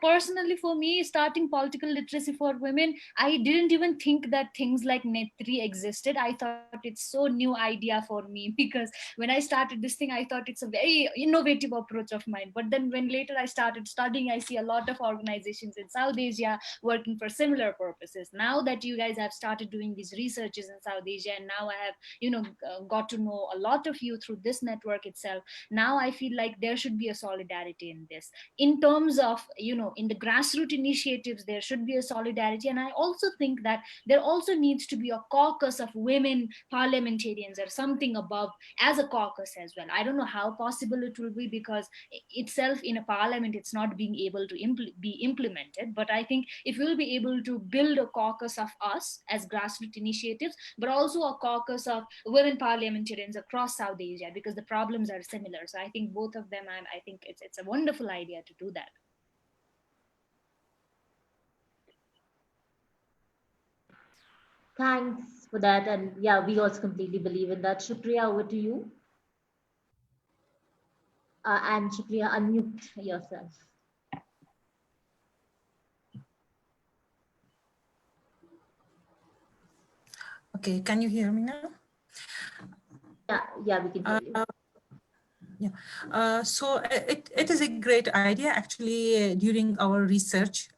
personally for me, starting political literacy for women, I didn't even think that things like Net3 existed. I thought it's so new idea for me because when I started this thing, I thought it's a very innovative approach of mine. But then when later I started studying, I see a lot of organizations in South Asia working for similar purposes. Now that you guys have started doing these researches in South Asia, and now I have got to know a lot of you through this network itself, now I feel like there should be a solidarity in this, in terms of in the grassroots initiatives there should be a solidarity. And I also think that there also needs to be a caucus of women parliamentarians or something above as a caucus as well. I don't know how possible it will be because itself in a parliament it's not being able to be implemented, but I think if we'll be able to build a caucus of us as grassroots initiatives, but also a caucus of women parliamentarians across South Asia, because the problems are similar. So I think both of them, I think it's a wonderful idea to do that.
Thanks for that. And yeah, we also completely believe in that. Shukriya, over to you. And Shukriya, unmute yourself.
Okay, can you hear me now?
Yeah, we can hear you.
So it is a great idea. Actually, during our research,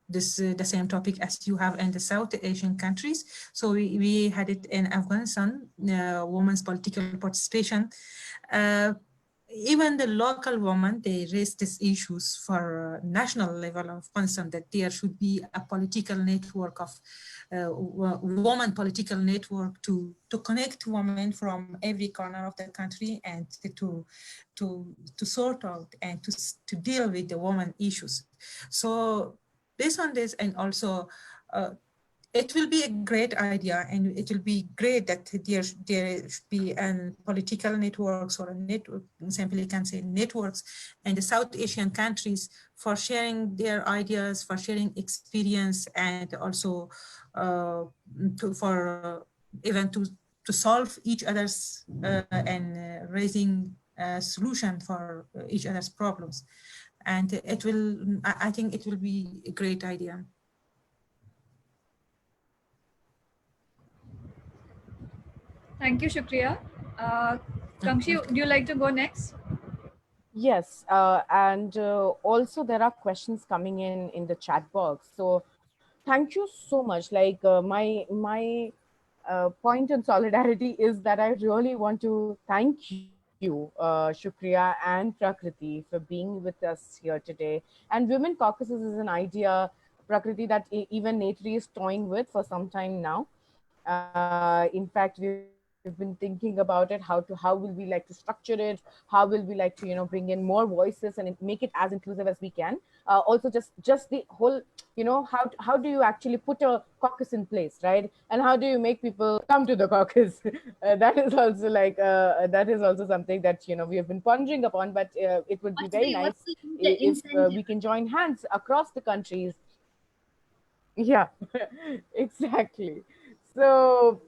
this the same topic as you have in the South Asian countries. So we had it in Afghanistan, women's political participation. Even the local women, they raised these issues for national level of Afghanistan, that there should be a political network of women political network to connect women from every corner of the country and to sort out and to deal with the women issues. So based on this, and also it will be a great idea, and it will be great that there should be a political networks or a network, simply can say networks, in the South Asian countries for sharing their ideas, for sharing experience, and also even to solve each other's and raising a solution for each other's problems. and it will, I think it will be a great idea.
Thank you, Shukriya. Kamshi, do you like to go next?
Yes, and also there are questions coming in the chat box. So thank you so much. Like my point in solidarity is that I really want to thank you, Shukriya and Prakriti, for being with us here today. And Women Caucuses is an idea, Prakriti, that even Netri is toying with for some time now. In fact, we've been thinking about it, how will we like to structure it, how will we like to bring in more voices and make it as inclusive as we can. Also, just the whole, how do you actually put a caucus in place, right? And how do you make people come to the caucus? That is also like that is also something that we have been pondering upon. But it would be very
What's
nice
the
if
incentive?
we can join hands across the countries. Yeah, exactly. So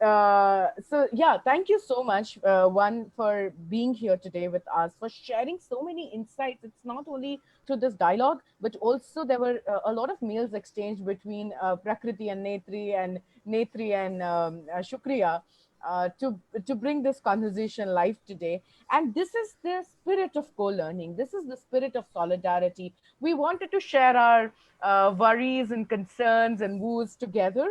yeah, thank you so much, one, for being here today with us, for sharing so many insights. It's not only through this dialogue, but also there were a lot of mails exchanged between Prakriti and Netri and Shukriya, to bring this conversation live today. And this is the spirit of co-learning. This is the spirit of solidarity. We wanted to share our worries and concerns and woes together,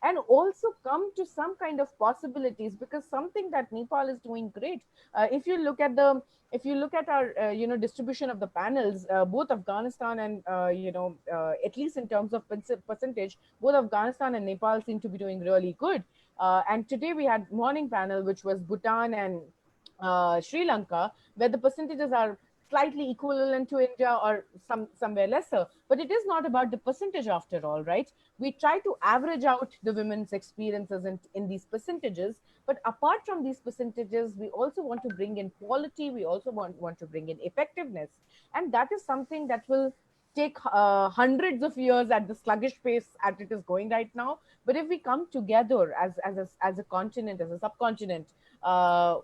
and also come to some kind of possibilities, because something that Nepal is doing great. If you look at our distribution of the panels, both Afghanistan and at least in terms of percentage, both Afghanistan and Nepal seem to be doing really good. And today we had morning panel, which was Bhutan and Sri Lanka, where the percentages are slightly equivalent to India or somewhere lesser. But it is not about the percentage after all, right? We try to average out the women's experiences in these percentages. But apart from these percentages, we also want to bring in quality. We also want to bring in effectiveness. And that is something that will take hundreds of years at the sluggish pace at it is going right now. But if we come together as a continent, as a subcontinent,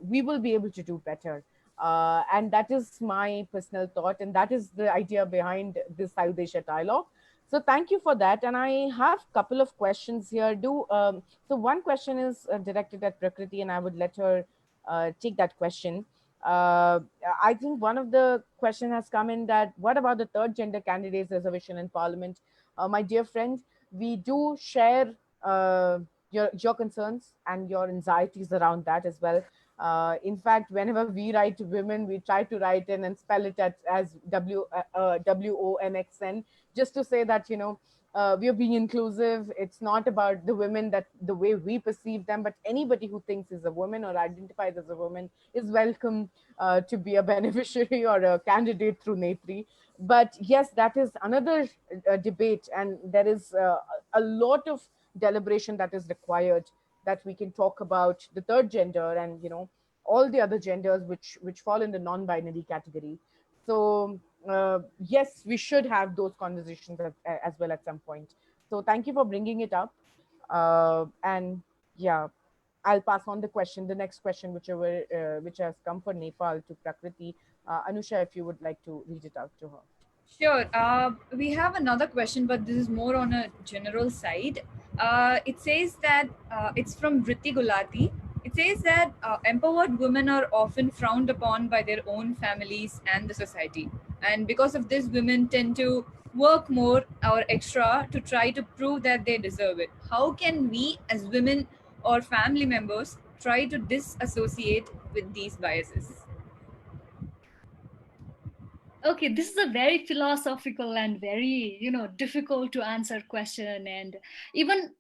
we will be able to do better. And that is my personal thought, and that is the idea behind this South Asia dialogue. So thank you for that. And I have a couple of questions here. So one question is directed at Prakriti, and I would let her take that question. Uh, I think one of the question has come in that what about the third gender candidates reservation in Parliament? My dear friend, we do share your concerns and your anxieties around that as well. In fact, whenever we write to women, we try to write in and spell it as WOMXN, just to say that we are being inclusive. It's not about the women that the way we perceive them, but anybody who thinks is a woman or identifies as a woman is welcome to be a beneficiary or a candidate through Netri. But yes, that is another debate, and there is a lot of deliberation that is required, that we can talk about the third gender and all the other genders which fall in the non-binary category. So yes, we should have those conversations as well at some point. So thank you for bringing it up. And yeah, I'll pass on the next question, which has come for Nepal, to Prakriti. Anusha, if you would like to read it out to her.
Sure. We have another question, but this is more on a general side. It says that it's from Vritti Gulati. It says that empowered women are often frowned upon by their own families and the society. And because of this, women tend to work more or extra to try to prove that they deserve it. How can we, as women or family members, try to disassociate with these biases?
Okay, this is a very philosophical and very, difficult to answer question. And even,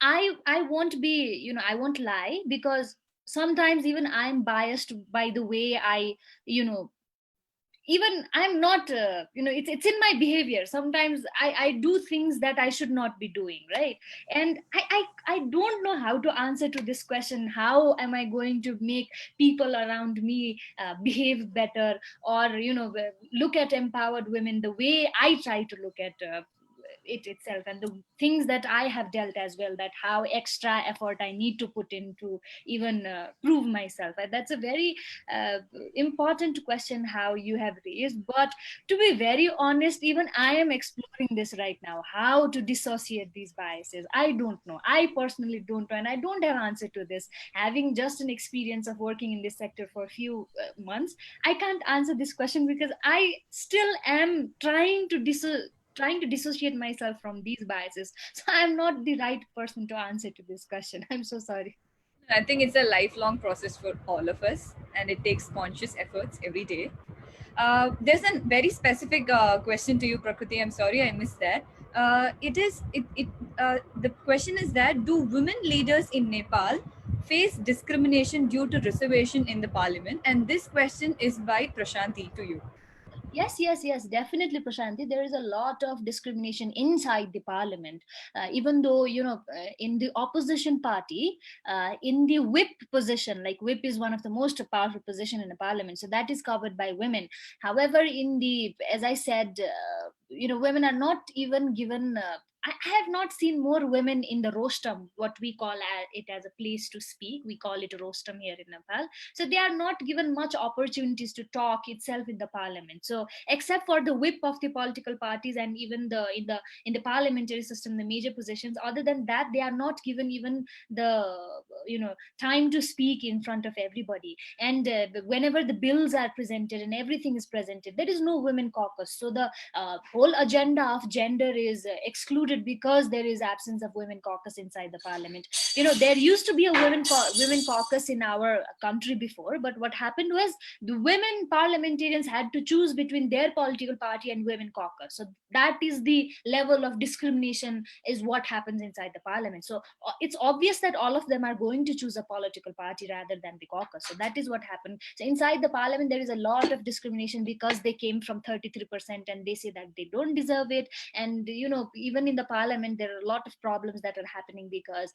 I won't be, I won't lie, because sometimes even I'm biased by the way I, you know even I'm not, it's in my behavior. Sometimes I do things that I should not be doing, right? And I don't know how to answer to this question. How am I going to make people around me behave better, or look at empowered women the way I try to look at it itself, and the things that I have dealt as well, that how extra effort I need to put in to even prove myself. And that's a very uh, important question how you have raised. But to be very honest, even I am exploring this right now, how to dissociate these biases. I don't know, I personally don't know, and I don't have answer to this. Having just an experience of working in this sector for a few months, I can't answer this question because I still am trying to dissociate myself from these biases. So I'm not the right person to answer to this question. I'm so sorry.
I think it's a lifelong process for all of us, and it takes conscious efforts every day. There's a very specific question to you, Prakriti. I'm sorry I missed that. The question is that do women leaders in Nepal face discrimination due to reservation in the parliament? And this question is by Prashanti to you.
Yes, definitely, Prashanti. There is a lot of discrimination inside the parliament. Even though, in the opposition party, in the whip position, like whip is one of the most powerful position in the parliament, so that is covered by women. However, as I said, women are not even given. I have not seen more women in the rostrum, what we call it as a place to speak. We call it rostrum here in Nepal. So they are not given much opportunities to talk itself in the parliament. So except for the whip of the political parties, and even in the parliamentary system, the major positions, other than that, they are not given even the time to speak in front of everybody. And whenever the bills are presented and everything is presented, there is no women caucus. So the whole agenda of gender is excluded because there is absence of women caucus inside the parliament. There used to be a women caucus in our country before, but what happened was the women parliamentarians had to choose between their political party and women caucus. So that is the level of discrimination is what happens inside the parliament. So it's obvious that all of them are going to choose a political party rather than the caucus. So that is what happened. So inside the parliament there is a lot of discrimination because they came from 33% and they say that they don't deserve it. And even in the parliament there are a lot of problems that are happening because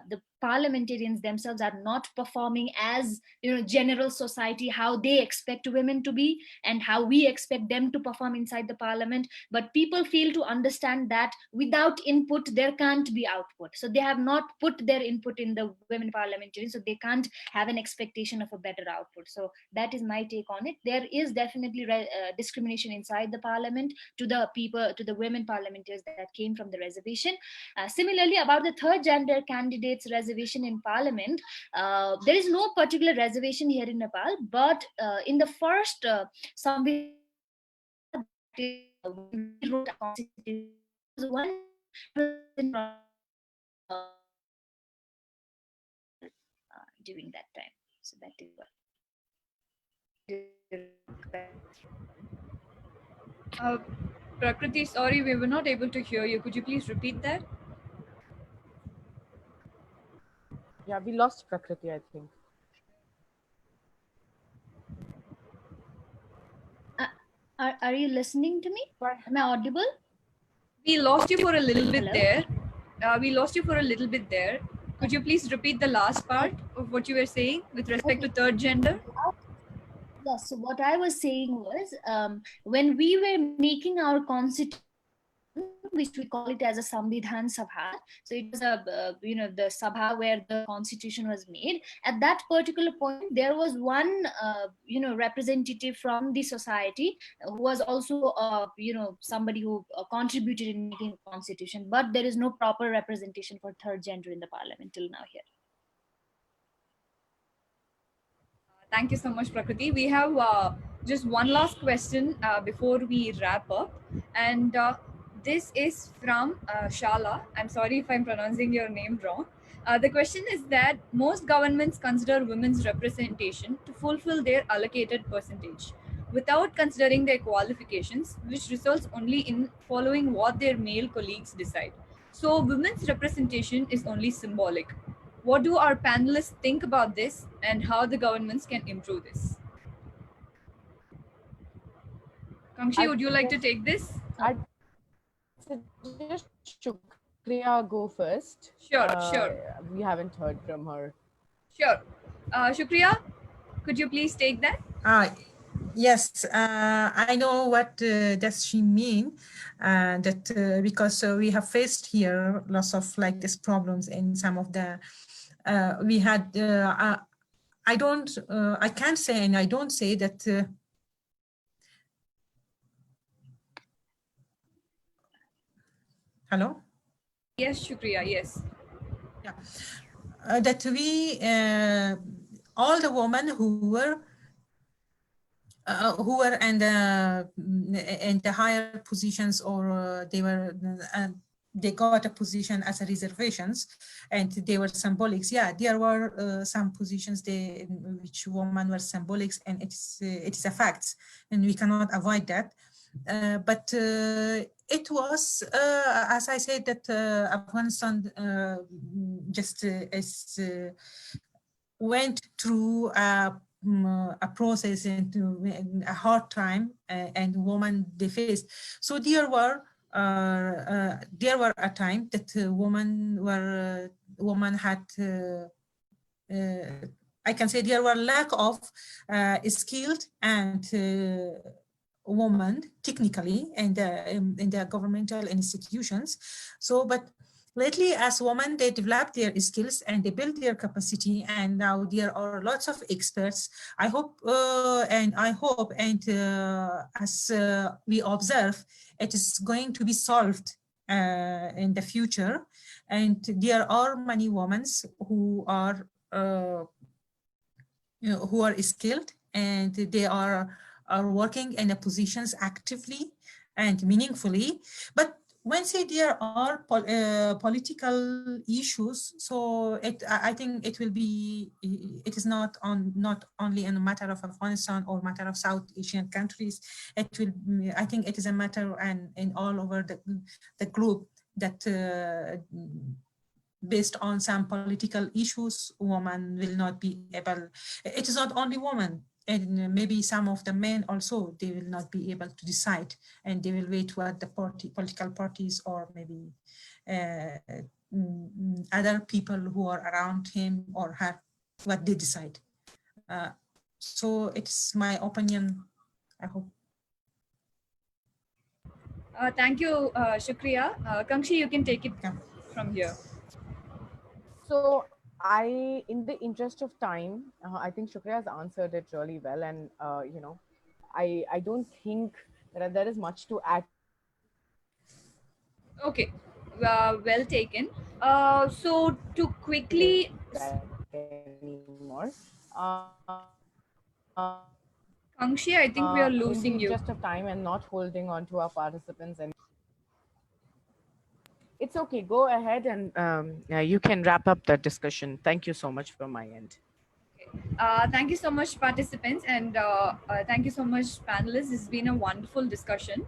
the parliamentarians themselves are not performing as general society how they expect women to be and how we expect them to perform inside the parliament. But people fail to understand that without input there can't be output. So they have not put their input in the women parliamentarians, so they can't have an expectation of a better output. So that is my take on it. There is definitely discrimination inside the parliament to the people, to the women parliamentarians that came from the reservation. Similarly, about the third gender candidates reservation in parliament, there is no particular reservation here in Nepal, but in the first Samvidhan Sabha, that is when we wrote our constitution, there was one representation during that time. So that is what.
Prakriti, sorry, we were not able to hear you. Could you please repeat that?
Yeah, we lost Prakriti, I think.
Are you listening to me? Am I audible?
We lost you for a little bit
Hello?
there. Could you please repeat the last part of what you were saying with respect to third gender?
Yes. So what I was saying was, when we were making our constitution, which we call it as a Samvidhan Sabha. So it was the Sabha where the constitution was made. At that particular point, there was one representative from the society who was also somebody who contributed in making the constitution. But there is no proper representation for third gender in the parliament till now here.
Thank you so much, Prakriti. We have just one last question before we wrap up. And this is from Shala. I'm sorry if I'm pronouncing your name wrong. The question is that most governments consider women's representation to fulfill their allocated percentage without considering their qualifications, which results only in following what their male colleagues decide. So, women's representation is only symbolic. What do our panelists think about this and how the governments can improve this? Kangshi, would you like to take this?
I'd suggest Shukriya go first.
Sure.
We haven't heard from her.
Sure. Shukriya, could you please take that?
Yes, I know what does she mean. That because we have faced here lots of like these problems in some of the we had. I can't say, and I don't say that. Hello.
Yes, Shukriya. Yes.
Yeah, that we all the women who were in the higher positions, or they got a position as a reservations, and they were symbolics. Yeah, there were some positions which women were symbolics, and it's a fact, and we cannot avoid that. But it was, as I said, that Afghanistan just went through a process into a hard time, and women they faced. So there were a time that women had I can say there were lack of skilled and women technically in the governmental institutions. So, but lately, as women, they developed their skills and they built their capacity, and now there are lots of experts. I hope, and as we observe, it is going to be solved in the future. And there are many women uh, who are skilled, and they are working in the positions actively and meaningfully. But when say there are political issues, so I think it will be, it is not only in a matter of Afghanistan or matter of South Asian countries. It will, I think it is a matter and in all over the globe, that based on some political issues, women will not be able. It is not only women, and maybe some of the men also, they will not be able to decide, and they will wait what the political parties, or maybe other people who are around him or her, what they decide. So it's my opinion, I hope.
Thank you, Shukriya. Kangshi, you can take it
Yeah.
from here.
So in the interest of time, I think Shukriya has answered it really well, and I don't think that there is much to add
Okay, well taken. So to quickly,
that anymore.
Kangshi, I think we are
In the
losing you.
interest of time and not holding on to our participants, and it's okay. Go ahead and you can wrap up the discussion. Thank you so much from my end.
Thank you so much, participants, and thank you so much, panelists. It's been a wonderful discussion.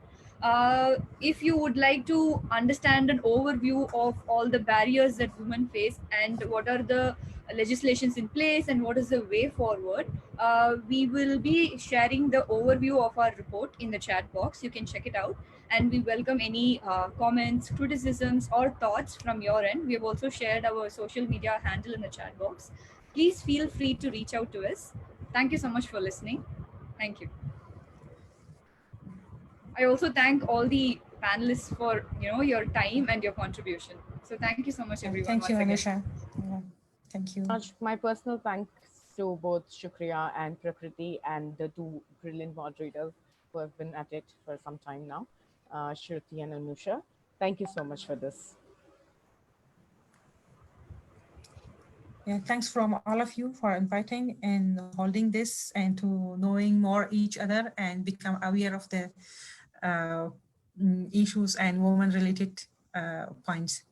If you would like to understand an overview of all the barriers that women face and what are the legislations in place and what is the way forward, we will be sharing the overview of our report in the chat box. You can check it out, and we welcome any comments, criticisms, or thoughts from your end. We have also shared our social media handle in the chat box. Please feel free to reach out to us. Thank you so much for listening. Thank you. I also thank all the panelists for your time and your contribution. So thank you so much, everyone.
Thank you,
once again.
Anusha. Yeah. Thank you.
My personal thanks to both Shukriya and Prakriti, and the two brilliant moderators who have been at it for some time now, Shruti and Anusha. Thank you so much for this.
Yeah, thanks from all of you for inviting and holding this, and to knowing more each other and become aware of the issues and women-related points.